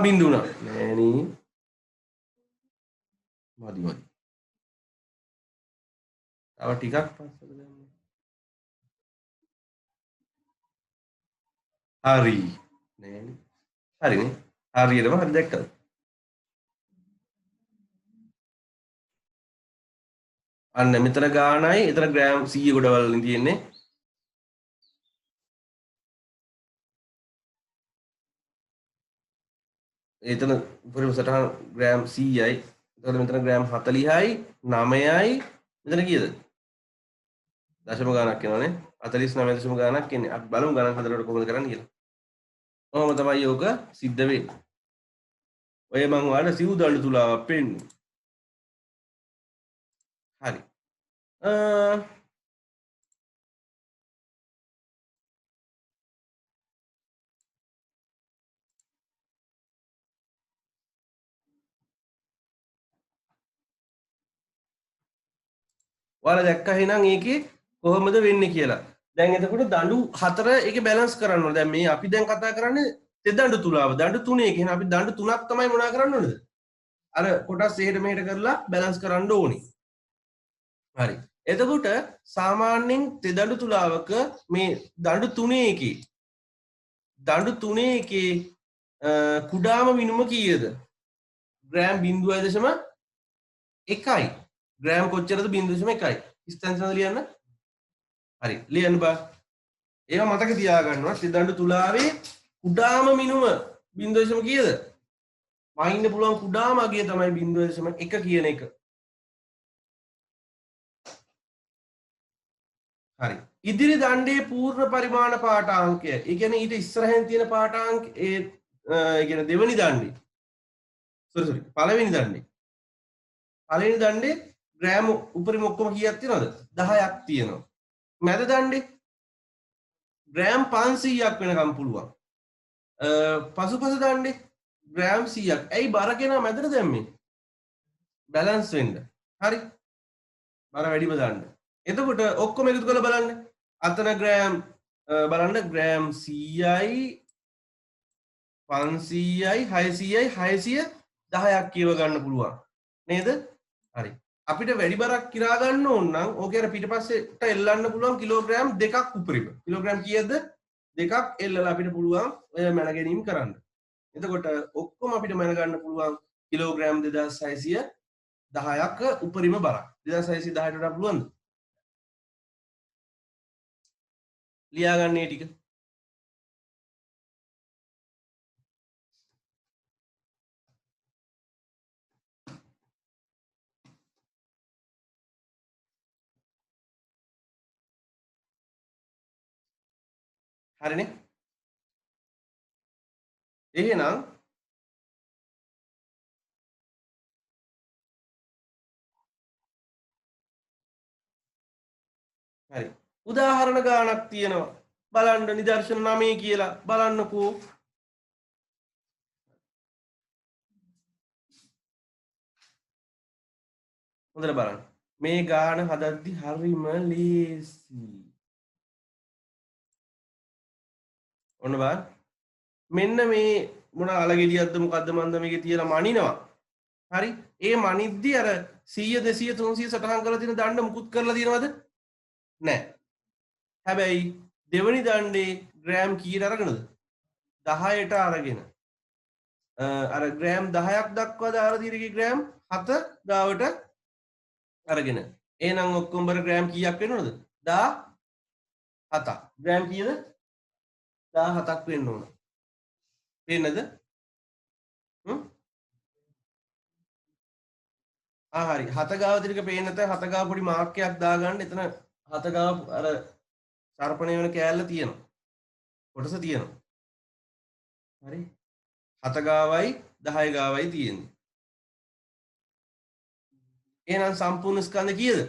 බින්දු වුණා. නෑනි. මදි මදි. තව ටිකක් පස්සට දාන්න. හරි. නෑනි. හරිනේ. හරියටම හරි දැක්කද? අන්න මෙතන ගානයි එතන ග්‍රෑම් 100 ගොඩවල් තියෙන්නේ. එතන උපරිම සටහන් ග්‍රෑම් 100යි. එතකොට මෙතන ග්‍රෑම් 40යි 9යි මෙතන කීයද? දශම ගානක් එනවනේ. 49 දශම ගානක් එන්නේ. අපි බලමු ගණන් හදනකොට කොහොමද කරන්නේ කියලා. කොහොම තමයි යෝග සිද්ධ වෙන්නේ. ඔය මං ඔයාලට සිව් දඬු තුලාවක් පෙන්නුවා. හරි. ඔයාලා දැක්කා එහෙනම් ඒකේ කොහොමද වෙන්නේ කියලා. දැන් එතකොට දඬු හතර ඒකේ බැලන්ස් කරන්න ඕනේ. දැන් මේ අපි දැන් කතා කරන්නේ තෙදඬු තුලාව. දඬු තුනේ කියන අපි දඬු තුනක් තමයි මොනා කරන්න ඕනේද? අර කොටස් එහෙට මෙහෙට කරලා බැලන්ස් කරන්න ඕනේ. හරි. එතකොට සාමාන්‍යයෙන් තෙදඬු තුලාවක මේ දඬු තුනේ එකේ කුඩාම මිනුම කීයද? ග්‍රෑම් 0.1යි. ග්‍රෑම් කොච්චරද? 0.1යි. ස්ථානසඳ ලියන්න. හරි. ලියන්න බා. ඒවා මතක තියාගන්නවා. තෙදඬු තුලාවේ කුඩාම මිනුම 0. කීයද? වයින්න පුළුවන් කුඩාම අගය තමයි 0.1 කියන එක. හරි. ඉදිරි දණ්ඩේ පූර්ණ පරිමාණ පාඨාංකය. ඒ කියන්නේ ඊට ඉස්සරහින් තියෙන පාඨාංක ඒ කියන්නේ දෙවෙනි දණ්ඩේ. සෝරි පළවෙනි දණ්ඩේ. පළවෙනි දණ්ඩේ ග්‍රෑම් උපරිම ඔක්කොම කීයක් තියෙනවද? 10ක් තියෙනවා. මැද දණ්ඩේ ග්‍රෑම් 500ක් වෙනකම් පුළුවන්. පසුපස දණ්ඩේ ග්‍රෑම් 100ක්. ඇයි බර කෙනා මැදට දැම්මේ? බැලන්ස් වෙන්න. හරි. බර වැඩිම දාන්න. එතකොට ඔක්කොම එකතු කරලා බලන්න. අතන ග්‍රෑම් බලන්න ග්‍රෑම් 100යි 500යි 600යි 610ක් කියව ගන්න පුළුවන්. නේද? හරි. අපිට වැඩි බරක් කිරා ගන්න ඕන නම් ඕකේ අර පිටපස්සෙට එල්ලන්න පුළුවන් කිලෝග්‍රෑම් දෙකක් උපරිම. කිලෝග්‍රෑම් කීයද? දෙකක් එල්ලලා අපිට පුළුවන් ඔය මැන ගැනීම කරන්න. එතකොට ඔක්කොම අපිට මැන ගන්න පුළුවන් කිලෝග්‍රෑම් 2610ක උපරිම බරක්. 2610ට වඩා පුළුවන්ද? ලියා ගන්න මේ ටික. හරිනේ? එහෙනම් හරි. උදාහරණ ගානක් තියෙනවා. බලන්න නිදර්ශන 9 කියලා බලන්නකෝ. හොඳට බලන්න. මේ ගාන හදද්දි හරිම ලේසි. ඔන්න බලන්න. මෙන්න මේ මොන අලගෙඩියක්ද මොකද්ද මන්ද මේකේ තියලා මනිනවා. හරි. ඒ මනිද්දි අර 100 200 300 සටහන් කරලා තියෙන දණ්ඩ මුකුත් කරලා තියෙනවද? නෑ. හැබැයි දෙවනි දණ්ඩේ ග්‍රෑම් කීයට අරගෙනද? 10ට අරගෙන. අර ග්‍රෑම් 10ක් දක්වා දාලා තියෙන එකේ ග්‍රෑම් 7 ගාවට අරගෙන. එහෙනම් ඔක්කොම බර ග්‍රෑම් කීයක් වෙනවද? 17ක්. ග්‍රෑම් කීයද? 17ක් වෙන්න ඕන. පේන්නද? හ්ම්? හරි. 7 ගාව තියෙනක පේන්නේ නැත්නම් 7 ගාව පොඩි මාක් එකක් දාගන්න. එතන 7 ගාව අර සර්පණය වෙන කෑල්ල තියෙනවා. කොටස තියෙනවා. හරි. 7 ගාවයි 10 ගාවයි තියෙන්නේ. එහෙනම් සම්පූර්ණ ස්කන්ධ කීයද?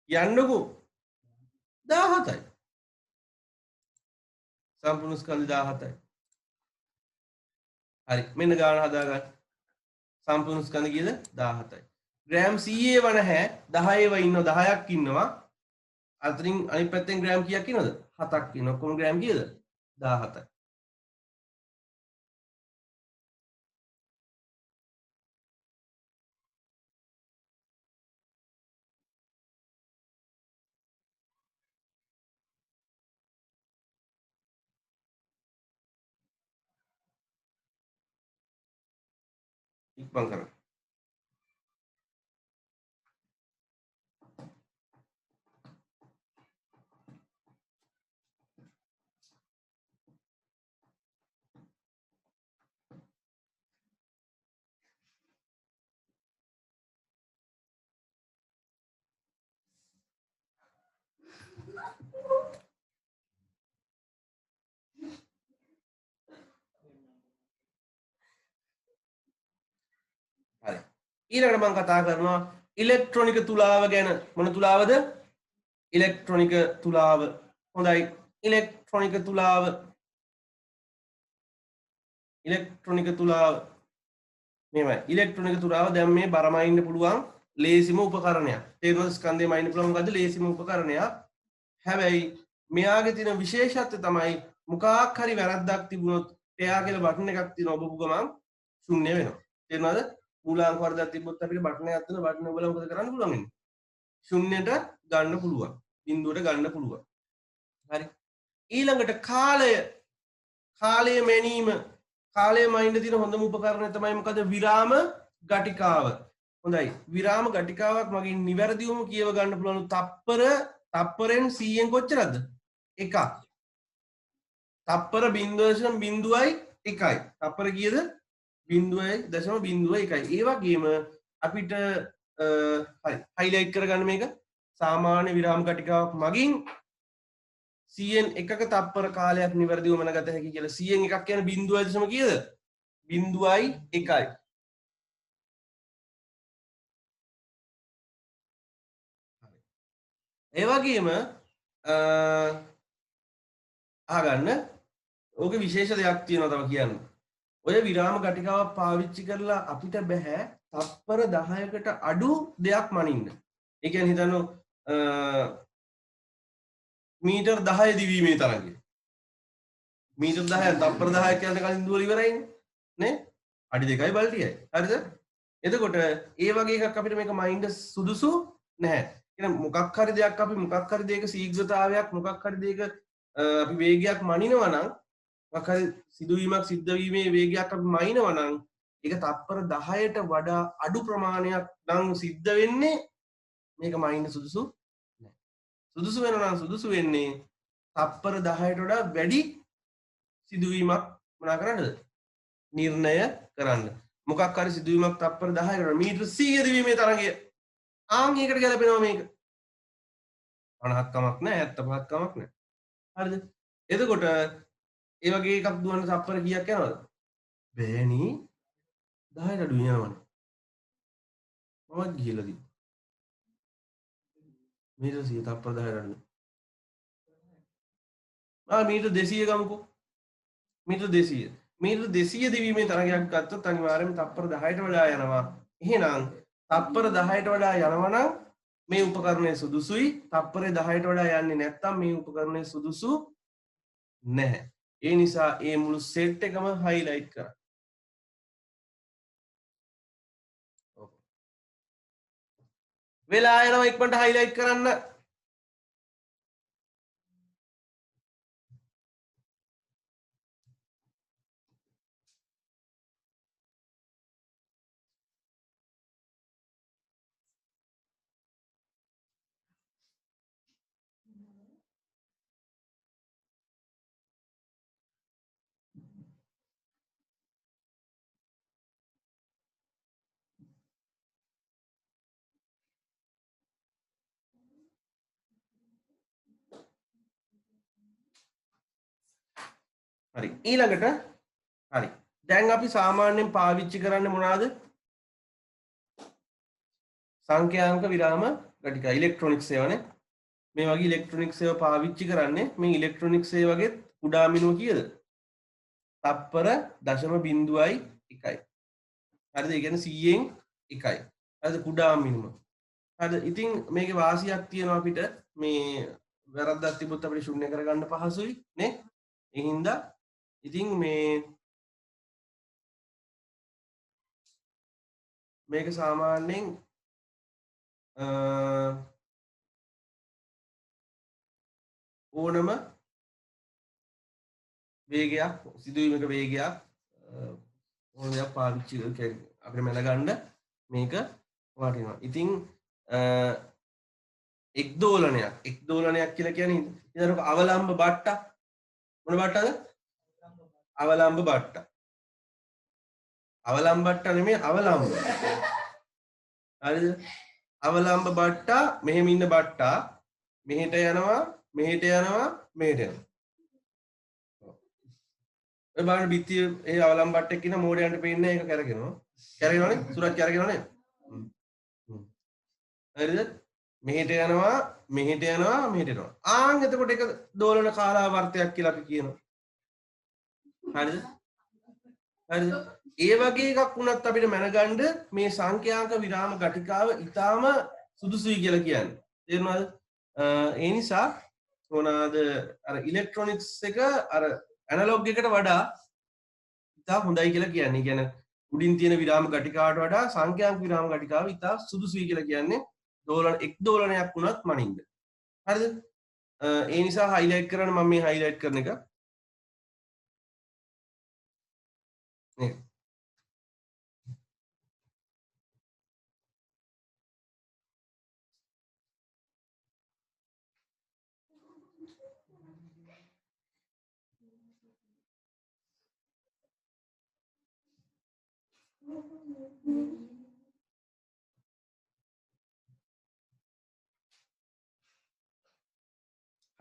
කියන්නකෝ 17යි. සම්පූර්ණ ස්කන්ධ 17යි. හරි. මෙන්න ගාන හදාගන්න. සම්පූර්ණ ස්කන්ධ කීයද? 17යි. ග්‍රෑම් 100 වන හැ 10 ඒවා ඉන්නවා 10ක් ඉන්නවා. අතරින් අනිත් පැත්තෙන් ග්‍රෑම් කීයක් ඉන්නවද? 7ක් ඉන්නවා. කොහොම ග්‍රෑම් කීයද? 17යි. ඉක්මන් කරන්න. හරි. ඊළඟට මම කතා කරනවා ඉලෙක්ට්‍රොනික තුලාව ගැන. මොන තුලාවද? ඉලෙක්ට්‍රොනික තුලාව. හොඳයි. ඉලෙක්ට්‍රොනික තුලාව. ඉලෙක්ට්‍රොනික තුලාව. මෙහෙමයි. ඉලෙක්ට්‍රොනික තුලාව දැන් මේ බරමයින්න පුළුවන් ලේසිම උපකරණයක්. තේරුණාද? ස්කන්ධය මයින්න පුළුවන් මොකද්ද? ලේසිම උපකරණයක්. හැබැයි මෙයාගේ තියෙන විශේෂත්වය තමයි මොකක් හරි වැරද්දක් තිබුණොත් එයා කියලා බටන් එකක් තියෙනවා ඔබපු ගමන් ශුන්‍ය වෙනවා. තේරුණාද? මූලාංක වර්ධයක් තිබ්බොත් අපිට බටන් එකක් තියෙනවා බටන් එක බලලා මොකද කරන්න පුළුවන් වෙන්නේ? ශුන්‍යයට ගන්න පුළුවන්. බිඳුවට ගන්න පුළුවන්. හරි. ඊළඟට කාලය මැනීම කාලය මයින්ඩ් තියෙන හොඳම උපකරණය තමයි මොකද? විරාම ගටිකාව. හොඳයි. විරාම ගටිකාවක් මගින් නිවැරදිවම කියව ගන්න පුළුවන් තප්පරෙන් 100න් කොච්චරද? එකක්. තප්පර 0.01යි. තප්පර කීයද? 0.01යි. ඒ වගේම අපිට හරි හයිලයිට් කරගන්න මේක. සාමාන්‍ය විරාම ගටිකාවක් මගින් 100න් එකක තප්පර කාලයක් නිවැරදිව මනගත හැකි කියලා. 100න් එකක් කියන්නේ 0.0 කීයද? 0.1යි. ඒ වගේම අහගන්න ඕකේ විශේෂ දෙයක් තියෙනවා තව කියන්න. ඔය විරාම ගටිකාවක් පාවිච්චි කරලා අපිට බෑ තප්පර 10කට අඩු දෙයක් මනින්න. ඒ කියන්නේ හිතන්න මීටර් 10 දිවීමේ තරඟය. මීටර් 10ක් තප්පර 10ක් යනට කලින් දුවලා ඉවරයිනේ. නේ? අඩි 2යි බල්ටියයි. හරිද? එතකොට ඒ වගේ එකක් අපිට මේක මයින්ඩ් සුදුසු නැහැ. එහෙනම් මොකක් හරි දෙයක් අපි මොකක් හරි දෙයක ශීඝ්‍රතාවයක් මොකක් හරි දෙයක අපි වේගයක් මනිනවා නම් මොකක් හරි සිදුවීමක් සිද්ධ වීමේ වේගයක් අපි මනිනවා නම් ඒක තප්පර 10ට වඩා අඩු ප්‍රමාණයක් නම් සිද්ධ වෙන්නේ මේක මයින්ඩ් සුදුසු නැහැ. සුදුසු වෙනවා නම් සුදුසු වෙන්නේ තප්පර 10ට වඩා වැඩි සිදුවීමක් මොනා කරන්නද? නිර්ණය කරන්න. මොකක් හරි සිදුවීමක් තප්පර 10කට මීටර 100 දිවීමේ තරඟය. ආන් ඒකට ගැලපෙනවා මේක. 50ක් කමක් නැහැ 75ක් කමක් නැහැ. හරිද? එතකොට ඒ වගේ එකක් දුවන්න තප්පර කීයක් යනවද? බෑනි 10ට අඩු යනවනේ. මමත් ගිහලා තිබ්බා. මීටර 100 තප්පර 10ට අඩු. මීටර 200 ගමුකෝ. මීටර 200. මීටර 200 දිවීමේ තරගයක් ගත්තොත් අනිවාර්යයෙන්ම තප්පර 10ට වඩා යනවා. එහෙනම් තප්පර 10ට වඩා යනවා නම් මේ උපකරණය සුදුසුයි. තප්පරේ 10ට වඩා යන්නේ නැත්නම් මේ උපකරණය සුදුසු නැහැ. ඒ නිසා ඒ මුළු සෙට් එකම හයිලයිට් කරන්න. වෙලා යනවා ඉක්මනට හයිලයිට් කරන්න. හරි. ඊළඟට හරි. දැන් අපි සාමාන්‍යයෙන් පාවිච්චි කරන්නේ මොනවාද? සංඛ්‍යාංක විරාම ගටිකා ඉලෙක්ට්‍රොනික සේවනේ. මේ වගේ ඉලෙක්ට්‍රොනික සේව පාවිච්චි කරන්නේ මේ ඉලෙක්ට්‍රොනික සේවගේ කුඩා මිනුව කීයද? තප්පර 0.01යි. හරිද? ඒ කියන්නේ 100න් 1යි. හරිද? කුඩා මිනුම. හරිද? ඉතින් මේකේ වාසියක් තියෙනවා අපිට මේ වැරද්දක් තිබුත් අපිට ශුන්‍ය කරගන්න පහසුයි නේ? ඒ හින්දා ඉතින් මේක සාමාන්‍යයෙන් ඕනම වේගයක් සිදුවීමක වේගයක් ඕන දෙයක් පාවිච්චි අපිට මැනගන්න මේක වටිනවා. ඉතින් එක් දෝලනයක් කියලා කියන්නේ ඉතින් අවලම්බ බට්ට මොන බට්ටද? අවලම්බ බට්ට. අවලම්බ බට්ට නෙමෙයි අවලම්බ. හරිද? අවලම්බ බට්ටා මෙහෙම ඉන්න බට්ටා මෙහෙට යනවා මෙහෙට යනවා මෙහෙට යනවා. ඔය බලන්න බිත්තිය ඒ අවලම්බ බට්ටෙක් ඉන්න මෝඩයන්ට පේන්නේ ඒක කරගෙනවා. කරගෙනවනේ සුරජ් කරගෙනවනේ. හරිද? මෙහෙට යනවා මෙහෙට යනවා මෙහෙට යනවා. ආන් එතකොට ඒක දෝලන කාලාවර්තයක් කියලා අපි කියනවා. හරිද? හරිද? ඒ වගේ එකක් වුණත් අපිට මැනගන්න මේ සංඛ්‍යාංක විරාම ගටිකාව ඊටාම සුදුසුයි කියලා කියන්නේ. තේරුණාද? ඒ නිසා මොනවාද අර ඉලෙක්ට්‍රොනික්ස් එක අර ඇනලොග් එකට වඩා ඉතා හොඳයි කියලා කියන්නේ. කියන්නේ උඩින් තියෙන විරාම ගටිකාවට වඩා සංඛ්‍යාංක විරාම ගටිකාව ඉතා සුදුසුයි කියලා කියන්නේ දෝලන එක් දෝලනයක් වුණත් මනින්න. හරිද? ඒ නිසා හයිලයිට් කරන්න මම මේ හයිලයිට් කරන එක. නේ.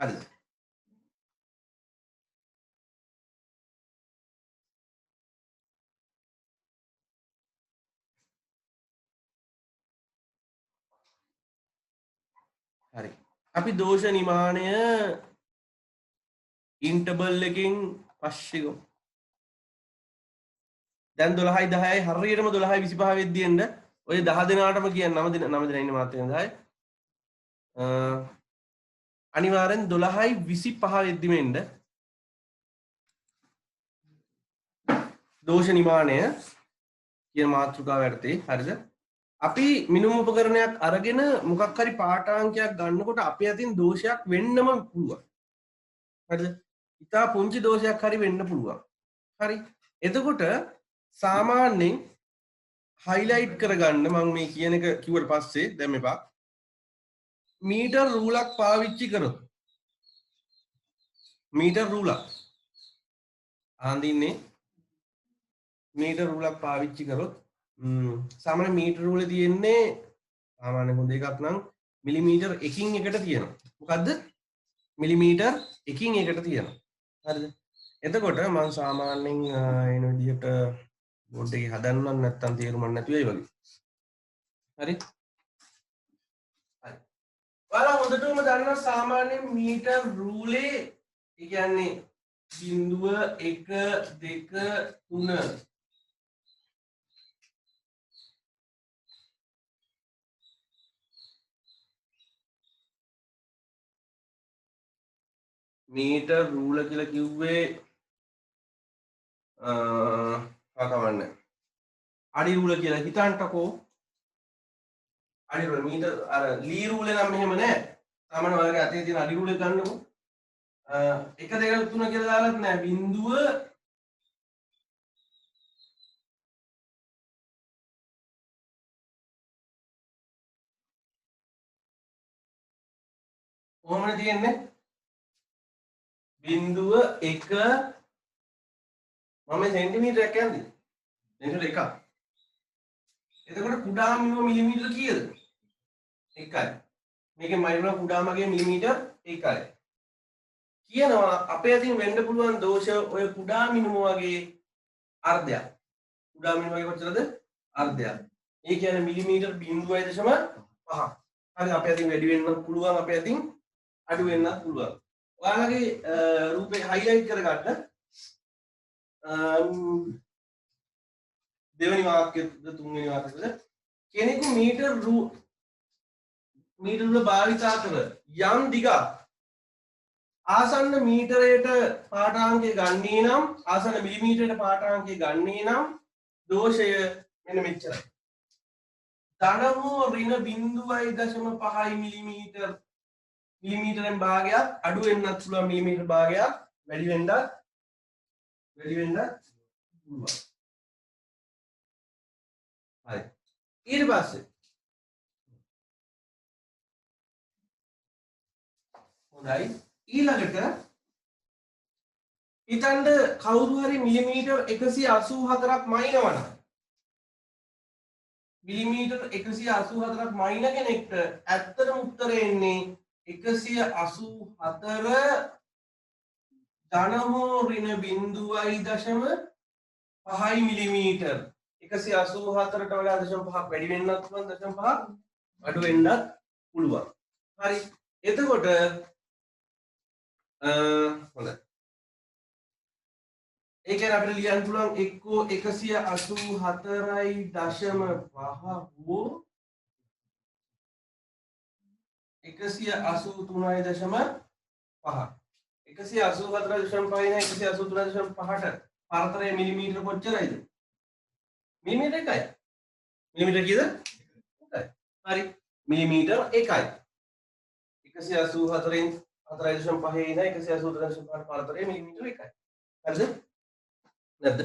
හරිද? හරි. අපි දෝෂ නිමානය ඉන්ටර්බල් එකකින් පස්සේ ගමු. දැන් 12යි 10යි හරියටම 12යි 25 වෙද්දී එන්න ඔය 10 දෙනාටම කියන්න 9 දෙනා ඉන්නේ මාත් වෙන 10යි. අනිවාර්යෙන් 12යි 25 වෙද්දිම එන්න. දෝෂ නිමානය කියන මාතෘකාව යටතේ හරිද? අපි මිනුම් උපකරණයක් අරගෙන මොකක් හරි පාඨාංකයක් ගන්නකොට අපේ අතින් දෝෂයක් වෙන්නම පුළුවන්. හරිද? ඉතා පුංචි දෝෂයක් හරි වෙන්න පුළුවන්. හරි. එතකොට සාමාන්‍යයෙන් හයිලයිට් කරගන්න මම මේ කියන එක කිව්වට පස්සේ දැන් මෙපා මීටර් රූලක් පාවිච්චි කරොත් මීටර් රූලක් අඳින්නේ මීටර් රූලක් පාවිච්චි කරොත් සාමාන්‍ය මීටර් රූලේ තියෙන්නේ සාමාන්‍ය හොඳ එකක් නම් මිලිමීටර් 1කින් එකට තියෙනවා. මොකද්ද? මිලිමීටර් 1කින් එකට තියෙනවා. හරිද? එතකොට මම සාමාන්‍යයෙන් එන විදිහට බෝඩ් එකේ හදන්නම් නැත්තම් තේරුමක් නැති වෙයි වගේ. හරි? හරි. ඔයාලා හොඳටම දන්නවා සාමාන්‍යයෙන් මීටර් රූලේ ඒ කියන්නේ 0 1 2 3 මීටර් රූල කියලා කිව්වේ කවන්න අඩි රූල කියලා හිතන්නකෝ. අඩි රූල මීටර් අර ලී රූලේ නම් මෙහෙම නෑ. සාමාන්‍ය ඔයාලගේ අතේ තියෙන අඩි රූලේ ගන්නකො. 1 2 3 කියලා දාලත් නෑ. බිඳුව කොහොමද තියෙන්නේ? බිඳුව 1 මම සෙන්ටිමීටරයක් යන්නේ. සෙන්ටිමීටර 1ක්. එතකොට කුඩා මිනුම මිලිමීටර කීයද? 1යි. මේකේ මයිනස් කුඩාමගේ මිලිමීටර 1යි. කියනවා අපේ අතින් වෙන්න පුළුවන් දෝෂ ඔය කුඩා මිනුම වගේ අර්ධයක්. කුඩා මිනුම වගේ කොච්චරද? අර්ධයක්. ඒ කියන්නේ මිලිමීටර් 0.5. හරි අපේ අතින් වැඩි වෙන්නත් පුළුවන් අපේ අතින් අඩු වෙන්නත් පුළුවන්. ඔයාලගේ රූපේ හයිලයිට් කරගන්න දෙවෙනි වාක්‍යයද තුන්වෙනි වාක්‍යයද කෙනෙකු මීටර වල භාවිතා කර යම් දිගක් ආසන්න මීටරයට පාඨාංකය ගන්නේ නම් ආසන්න මිලිමීටරයට පාඨාංකය ගන්නේ නම් දෝෂය මෙන්න මෙච්චරයි. ධන හෝ ඍණ 0.5 මිලිමීටරෙන් භාගයක් අඩු වෙන්නත් පුළුවන් මිලිමීටර භාගයක් වැඩි වෙන්නත් පුළුවන්. හරි. ඊට පස්සේ හොඳයි ඊළඟට හිතන්න කවුරු හරි මිලිමීටර් 184ක් මයිනවනම් මිලිමීටර් 184ක් මයින කෙනෙක්ට ඇත්තටම උත්තරේ එන්නේ 184 ධන හෝ ඍණ 0.5 මිලිමීටර් 184ට වඩා 0.5ක් වැඩි වෙන්නත් පුළුවන් 0.5ක් අඩු වෙන්නත් පුළුවන්. හරි. එතකොට හොඳයි. ඒ කියන්නේ අපිට ලියන්න පුළුවන් එක්කෝ 184.5 හෝ 183.5 184.5 නේ 183.5ට පරතරය මිලිමීටර කොච්චරයිද? මිලිමීටර 1යි. මිලිමීටර කීයද? 1යි. හරි. මිලිමීටර 1යි. 184න් 4.5 ඉඳලා 183.5ට පරතරය මිලිමීටර 1යි. හරිද? නැද්ද?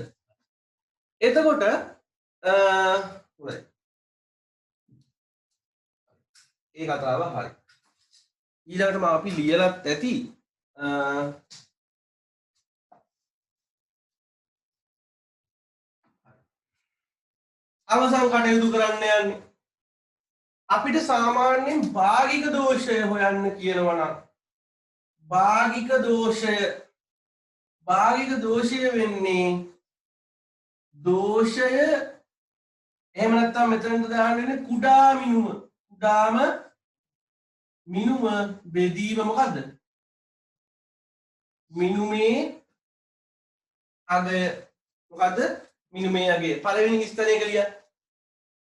එතකොට හොඳයි. ඒ කතාව හරි. ඊළඟටම අපි ලියලත් ඇති අවසන් කටයුතු කරන්න යන්නේ. අපිට සාමාන්‍යයෙන් භාගික දෝෂය හොයන්න කියනවා නම් භාගික දෝෂය වෙන්නේ දෝෂය එහෙම නැත්නම් මෙතනට දාන්න වෙන්නේ කුඩාම මිනුම බෙදීම මොකද්ද? මිනුමේ අගය මොකද්ද? මිනුමේ අගය. පළවෙනි ස්ථානයේ කලිය.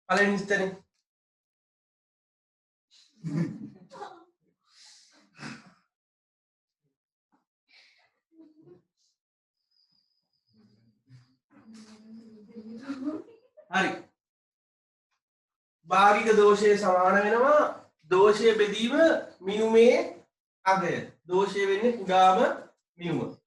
පළවෙනි ස්ථානේ. හරි. භාගික දෝෂය සමාන වෙනවා දෝෂය බෙදීම මිනුමේ අගය. දෝෂය වෙන්නේ කුඩාම මිනුම.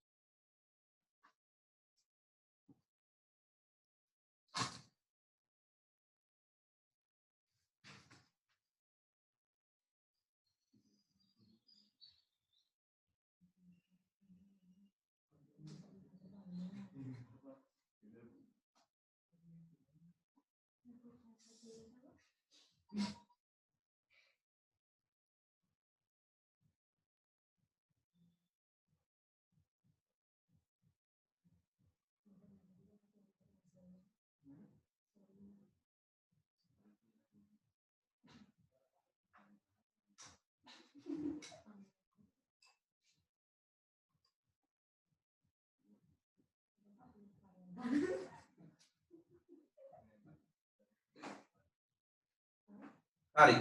හරි.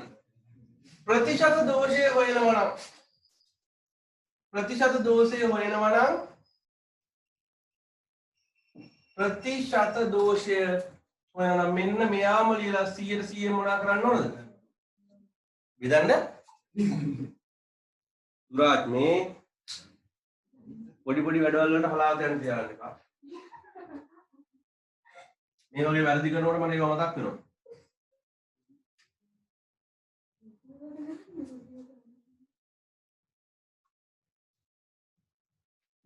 ප්‍රතිශත දෝෂය හොයනවා නම් ප්‍රතිශත දෝෂය හොයනවා නම් මෙන්න මෙයාම ලියලා 100% මොනා කරන්න ඕනද? බෙදන්න. දුරාජ් මේ පොඩි වැඩවල් වලට හලාවත යන්න තියාගන්න එපා. මේ වගේ වැරදි කරනකොට මට ඒව මතක් වෙනවා.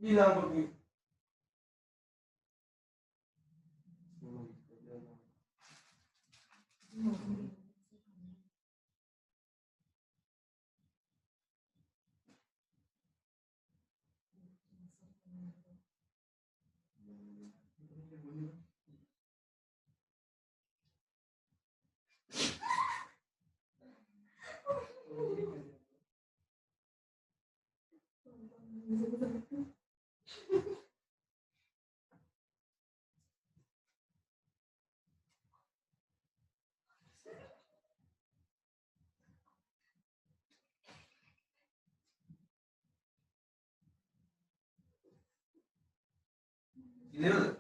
ඊළඟට ඉතින්ද?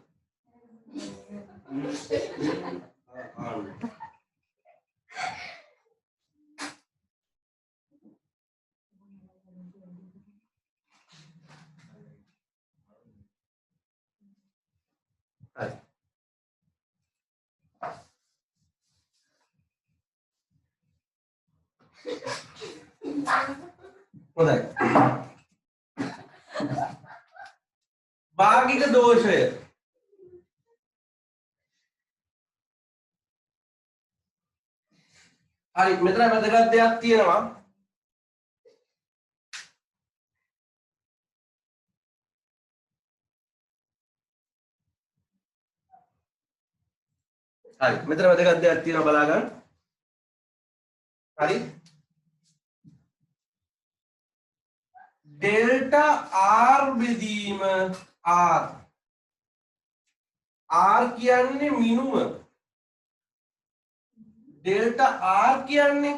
හරි. හොඳයි. භාගික දෝෂය. හරි මෙතන වැදගත් දෙයක් තියෙනවා. හරි මෙතන වැදගත් දෙයක් තියෙනවා බලා ගන්න. හරි. ඩෙල්ටා R බෙදීම R. R කියන්නේ මිනුම. ඩෙල්ටා R කියන්නේ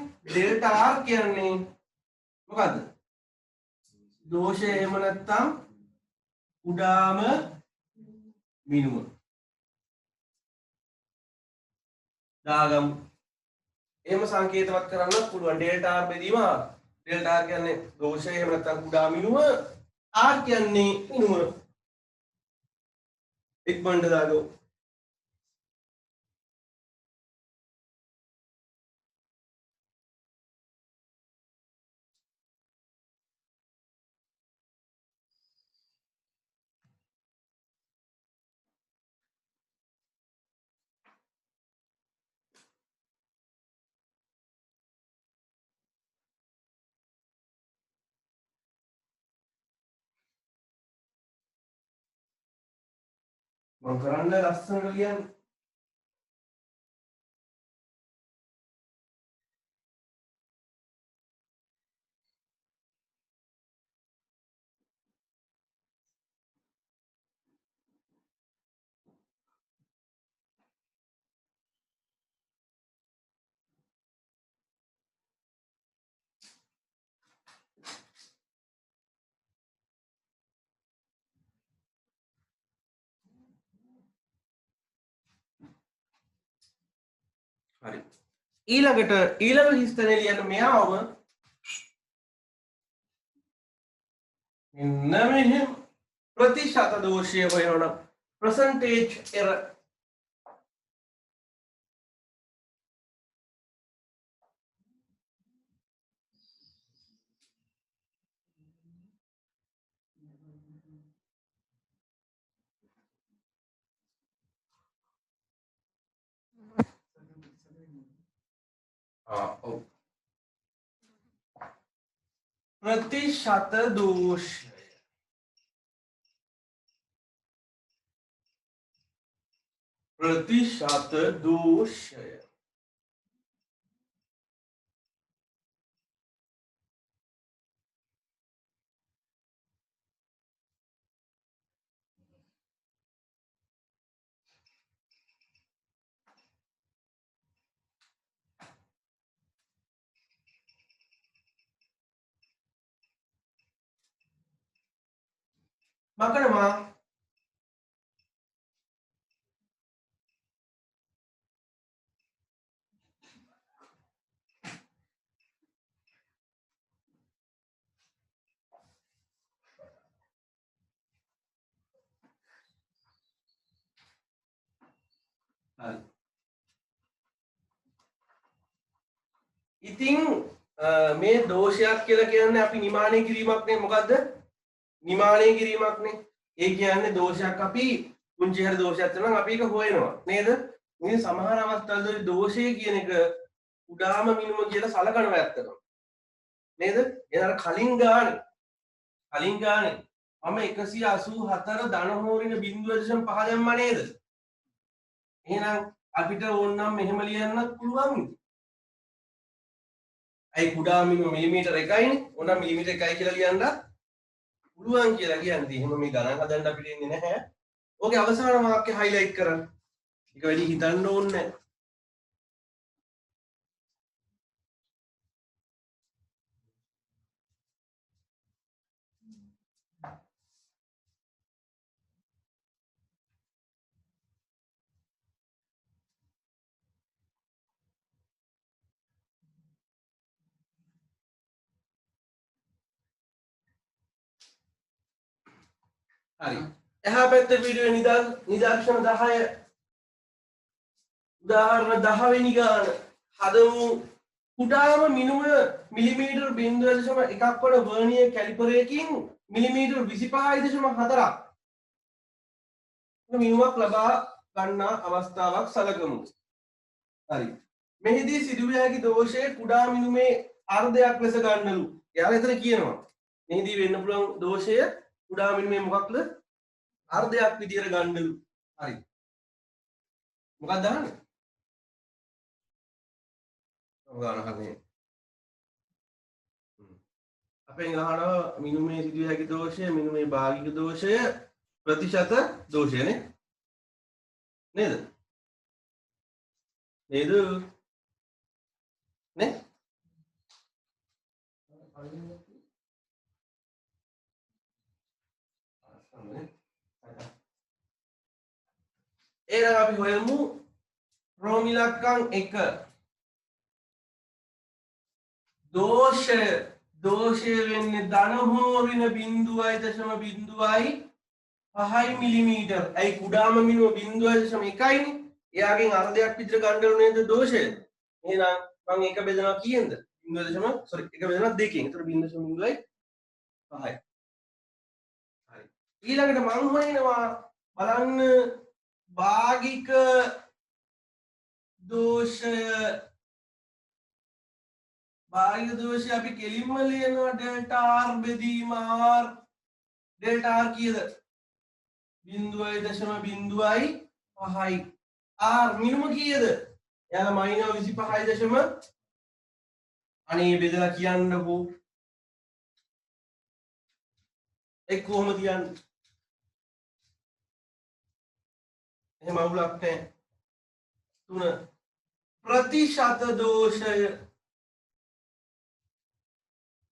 මොකද්ද? දෝෂය එහෙම නැත්නම් කුඩාම මිනුම. දාගමු. එහෙම සංකේතවත් කරන්නත් පුළුවන්. ඩෙල්ටා R බෙදීම R. ඩෙල්ටා R කියන්නේ දෝෂය එහෙම නැත්නම් කුඩා මිනුම. R කියන්නේ මිනුම. ඉක්මනට දාගමු. මම කරන්න ලස්සනට ලියන්න. හරි. ඊළඟ හිස්තැනේ ලියන්න මෙයාම මෙන්න මෙහෙම ප්‍රතිශත දෝෂය හොයනවනම් percentage error ඔව් ප්‍රතිශත දෝෂය මකනවා හරි. ඉතින් මේ දෝෂයක් කියලා කියන්නේ අපි නිමානය කිරීමක් නේ. මොකද්ද? නිමානය කිරීමක් නේ. ඒ කියන්නේ දෝෂයක් අපි පුංචි හරි දෝෂයක් තියෙනවා අපි ඒක හොයනවා නේද? ඉතින් සමහර අවස්ථාවලදී දෝෂය කියන එක උඩාම මිනුම කියලා සලකනවා ඇත්තටම. නේද? එහෙනම් කලින් ගානේ මම 184 ධන හෝරින 0.5 දැම්මා නේද? එහෙනම් අපිට ඕනනම් මෙහෙම ලියන්නත් පුළුවන්. අයි කුඩා මිනුම මිලිමීටර 1යිනේ. ඕනනම් මිලිමීටර 1යි කියලා ලියන්න පුළුවන් කියලා කියන්නේ. එහෙම මේ ගණන් හදන්න අපිට ඉන්නේ නැහැ. ඕකේ අවසාන වාක්‍ය හයිලයිට් කරන්න. ඒක වැඩි හිතන්න ඕනේ නැහැ. හරි. එහා පැත්තේ වීඩියෝ නිදර්ශන 10 උදාහරණ 10 වෙනි ගාන හදමු. කුඩාම මිනුම මිලිමීටර් 0.1ක් වන වර්නියර් කැලිපරයකින් මිලිමීටර් 25.4ක් මිනුමක් ලබා ගන්නා අවස්ථාවක් සැලකමු. හරි. මෙහිදී සිදුවිය හැකි දෝෂය කුඩා මිනුමේ අර්ධයක් ලෙස ගන්නලු. එයාලා එතන කියනවා. මෙහිදී වෙන්න පුළුවන් දෝෂය කුඩා මිනුමේ මොකක්ද? අර්ධයක් විදියට ගන්නලු. හරි. මොකක්ද දාන්නේ? උදාහරණයක්. අපෙන් අහනවා මිනුමේ සිදුවිය හැකි දෝෂය, මිනුමේ භාගික දෝෂය, ප්‍රතිශත දෝෂය නේ? නේද? නේද? නේ? එහෙනම් අපි හොයමු රෝම ඉලක්කම් 1 දෝෂය වෙන්නේ ධන හෝ ඍණ 0.05 මිලිමීටර්. අයි කුඩාම මිනුම 0.1යි නේ. එයාගෙන් අර්ධයක් විතර ගන්නලු නේද දෝෂය? එහෙනම් මම එක බෙදනවා කීයෙන්ද? 0. එක බෙදනවා 2කින්. ඒතර 0.05යි. හරි. ඊළඟට මම හොයනවා බලන්න භාගික දෝෂය අපි කෙලින්ම ලියනවා ඩෙල්ටා R බෙදීම R ඩෙල්ටා R කීයද 0.05යි R මිනුම කීයද එයාලා මයිනස් 25. අනේ බෙදලා කියන්නකෝ ඒ කොහොමද කියන්නේ එහෙම අවුලක් නැහැ 3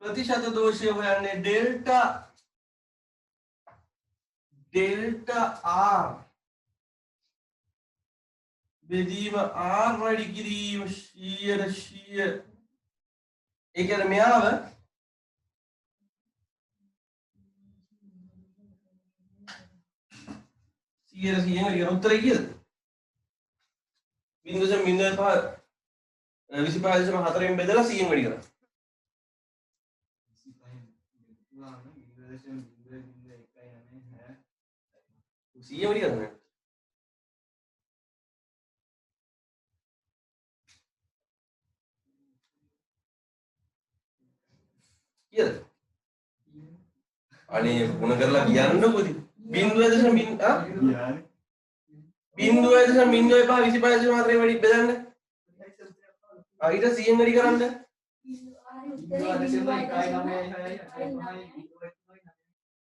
ප්‍රතිශත දෝෂය හොයන්නේ ඩෙල්ටා R බෙදීම R වැඩි කිරීම 100%. ඒ කියන්නේ මෙයාව 100% කියන උත්තරය කීයද? 0.05 25.4න් බෙදලා 100න් වැඩි කරා. 100 වැඩි කරන්නේ. කීයද? අනේ මොන කරලා කියන්නකොද? 0.05 වැඩි බෙදන්න. ඊට 100න් වැඩි කරන්න.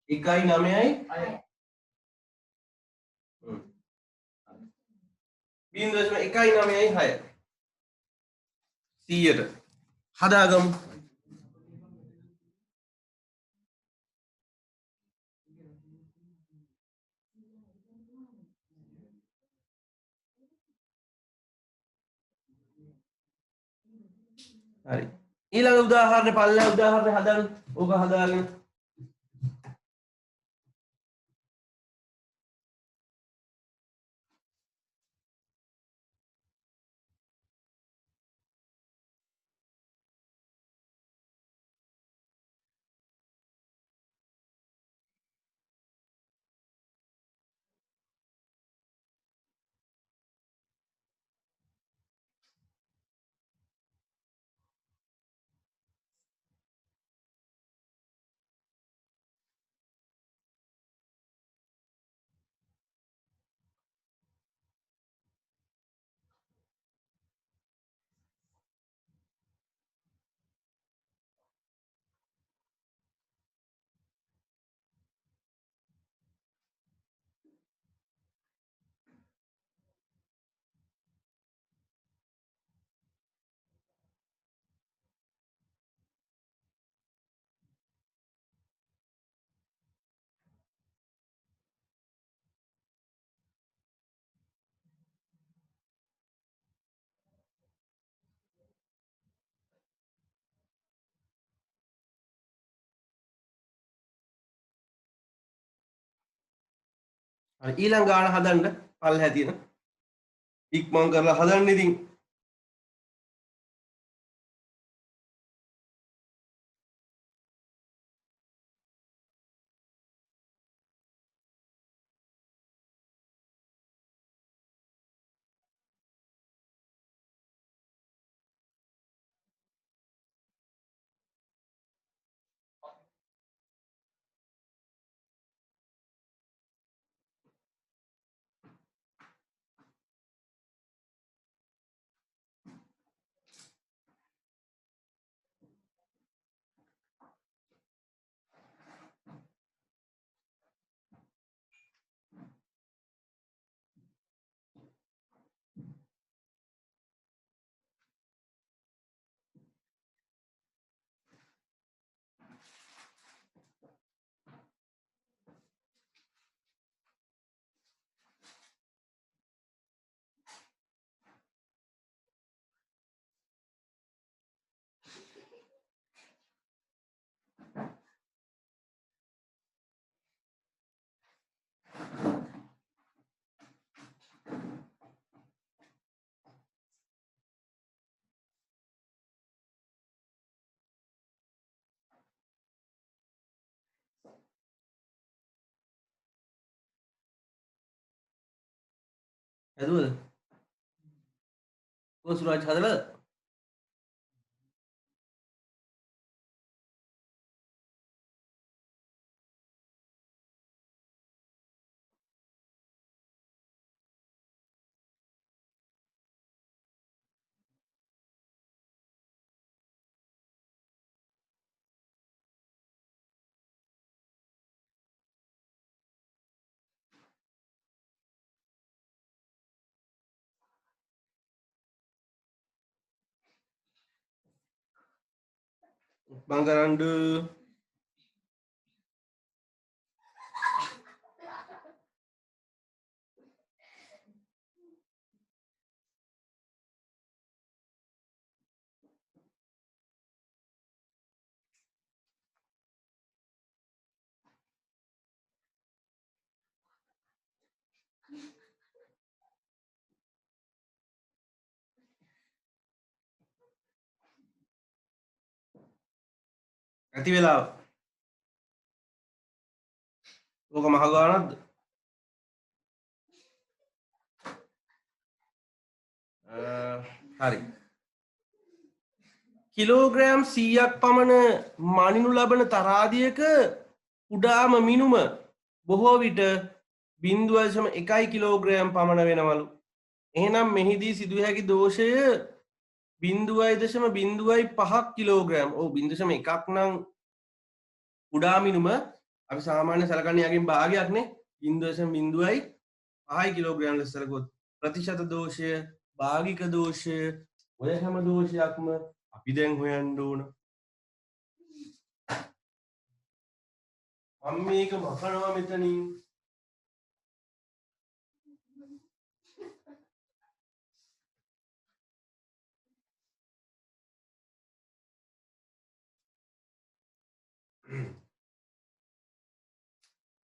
1.9යි 0.196 100ට හදාගමු. හරි. ඊළඟ උදාහරණේ පළවෙනි උදාහරණේ හදන්න. ඕක හදාගෙන හරි ඊළඟ ගාන හදන්න පල්ලෙහා තියෙන ඉක්මන් කරලා හදන්න ඉතින් හදුවද කො සුරජ් හදලාද ඉක්මන් කරන්න ඇති වෙලාව ඕක මහ ගානක්ද හරි කිලෝග්‍රෑම් 100ක් පමණ මනිනු ලබන තරාදියක කුඩාම මිනුම බොහෝ විට 0.1 කිලෝග්‍රෑම් පමණ වෙනවලු. එහෙනම් මෙහිදී සිදුවිය හැකි දෝෂය 0.05 කිලෝග්‍රෑම්. ඔව් 0.1ක් නම් කුඩා මිනුම අපි සාමාන්‍ය සලකන්නේ යකින් භාගයක්නේ 0.05 කිලෝග්‍රෑම් ලෙස සලකුවොත් ප්‍රතිශත දෝෂය භාගික දෝෂය ඔය හැම දෝෂයක්ම අපි දැන් හොයන්න ඕන. මම මේක මකනවා මෙතනින්.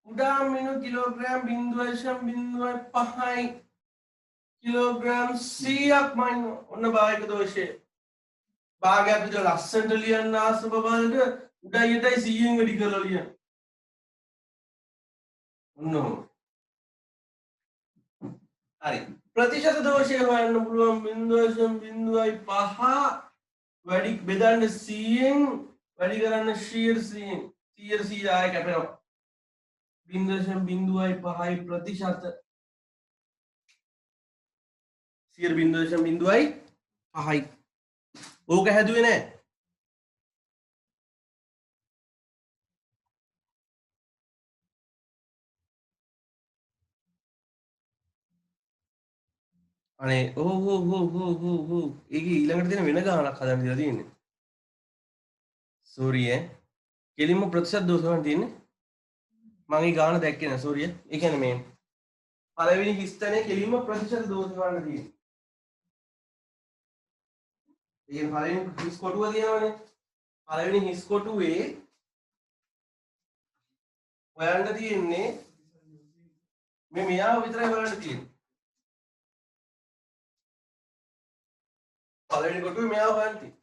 කුඩා මිනු කිලෝග්‍රෑම් 0.05යි කිලෝග්‍රෑම් 100ක් මයින් ඔන්න භාගික දෝෂය. භාගයක් විතර ලස්සනට ලියන්න ආස බබල්ට උඩයි යටයි 100න් වැඩි කරලා ලියන්න. ඔන්න හරි. ප්‍රතිශත දෝෂය හොයන්න පුළුවන් 0.05 වැඩි බෙදන්න 100න් වැඩි කරන්න 100න් 100 ආයෙ කැපෙනවා. 0.05යි ප්‍රතිශත 0.05යි ඕක හැදුවේ නෑ. අනේ ඕ ඒක ඊළඟට තියෙන වෙන ගානක් හදන්න කියලා තියෙන්නේ. සෝරි ඈ. කෙලින්ම ප්‍රතිශත දෝෂ ගන්න තියෙන්නේ. මම ඒ ගාන දැක්කේ නෑ සෝරි ඈ. ඒ කියන්නේ මේ පළවෙනි හිස්තනේ කෙලින්ම ප්‍රතිශත දෝෂ ගන්න තියෙන්නේ. ඒ පළවෙනි හිස් කොටුව තියෙනවනේ. පළවෙනි හිස් කොටුවේ හොයන්න තියෙන්නේ මේ මෙයාව විතරයි බලන්න තියෙන්නේ. පළවෙනි කොටුවේ මෙයාව බලන්න තියෙන්නේ.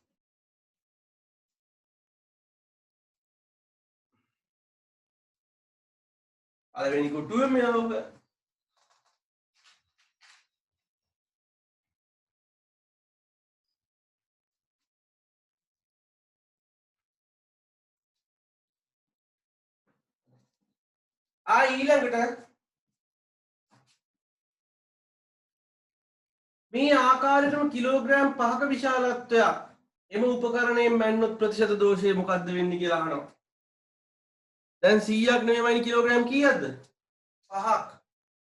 පළවෙනි කොටුවේ මෙයාව බලන්න. ඊළඟට මේ ආකාරයටම කිලෝග්‍රෑම් 5ක විශාලත්වයක් එම උපකරණයෙන් මැන්නොත් ප්‍රතිශත දෝෂය මොකක්ද වෙන්නේ කියලා අහනවා. දැන් 100ක් නෙමෙයි කිලෝග්‍රෑම් කීයක්ද? 5ක්.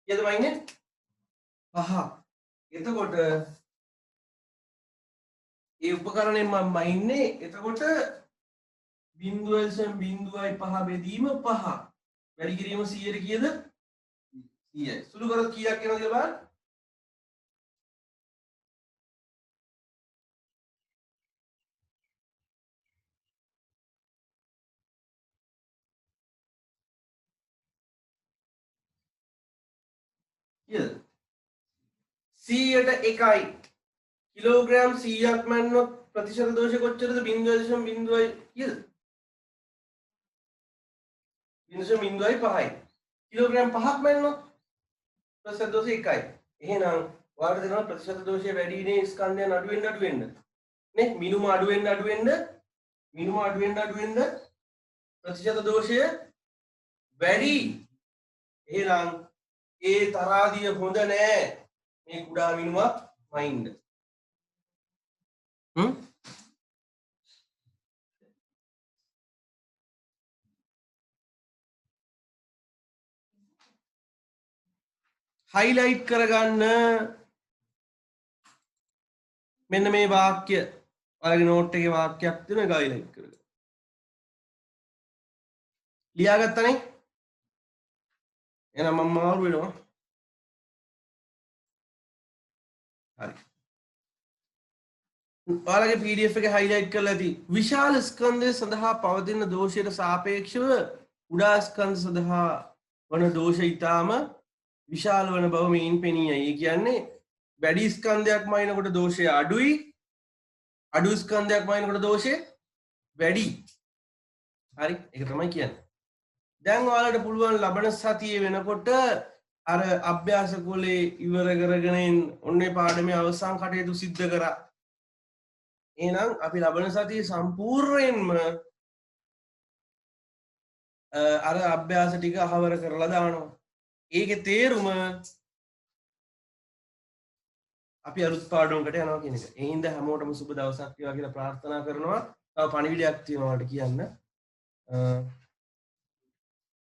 කීයද වයින්නේ? 5ක්. එතකොට ඒ උපකරණයෙන් මම මයින්නේ එතකොට 0.05 බෙදීම 5. වැඩි කිරීම 100ට කීයද? 100යි. සුළු කරොත් කීයක් එනවද කියලා බලන්න. කීයද? 100ට 1යි. කිලෝග්‍රෑම් 100ක් මැන්නොත් ප්‍රතිශත දෝෂය කොච්චරද? 0.0 කීයද? 0.05යි. කිලෝග්‍රෑම් 5ක් මැන්නොත් ප්‍රතිශත දෝෂය 1යි. එහෙනම් ඔයාලට දෙනවා ප්‍රතිශත දෝෂය වැඩි වෙන්නේ ස්කන්ධයන් අඩු වෙන්න නේ? මිනුම අඩු වෙන්න ප්‍රතිශත දෝෂය වැඩි. එහෙනම් ඒ තරාදිය හොඳ නෑ මේ කුඩා මිනුමක් මයින්ඩ්. හයිලයිට් කරගන්න මෙන්න මේ වාක්‍ය ඔයාලගේ නෝට් එකේ වාක්‍යයක් තියෙනවා ඒක හයිලයිට් කරගන්න. ලියාගත්තනේ? එහෙනම් මම මාරු වෙනවා. හරි. ඔයාලගේ PDF එකේ හයිලයිට් කරලා ඇති. විශාල ස්කන්ධය සඳහා පවතින දෝෂයට සාපේක්ෂව කුඩා ස්කන්ධ සඳහා වන දෝෂ ඊටාම විශාල වන බව මේන් පෙනී යයි. ඒ කියන්නේ වැඩි ස්කන්ධයක් මයින්කොට දෝෂය අඩුයි. අඩු ස්කන්ධයක් මයින්කොට දෝෂය වැඩි. හරි? ඒක තමයි කියන්නේ. දැන් ඔයාලට පුළුවන් ලබන සතියේ වෙනකොට අර අභ්‍යාස කුලේ ඉවර කරගෙන ඔන්නේ පාඩමේ අවසන් කටයුතු සිද්ධ කරා. එහෙනම් අපි ලබන සතියේ සම්පූර්ණයෙන්ම අර අභ්‍යාස ටික අහවර කරලා දානවා. ඒකේ තේරුම අපි අලුත් පාඩමකට යනවා කියන එක. ඒ හින්දා හැමෝටම සුබ දවසක් වේවා කියලා ප්‍රාර්ථනා කරනවා. තව පණිවිඩයක් තියෙනවා ඔයාලට කියන්න.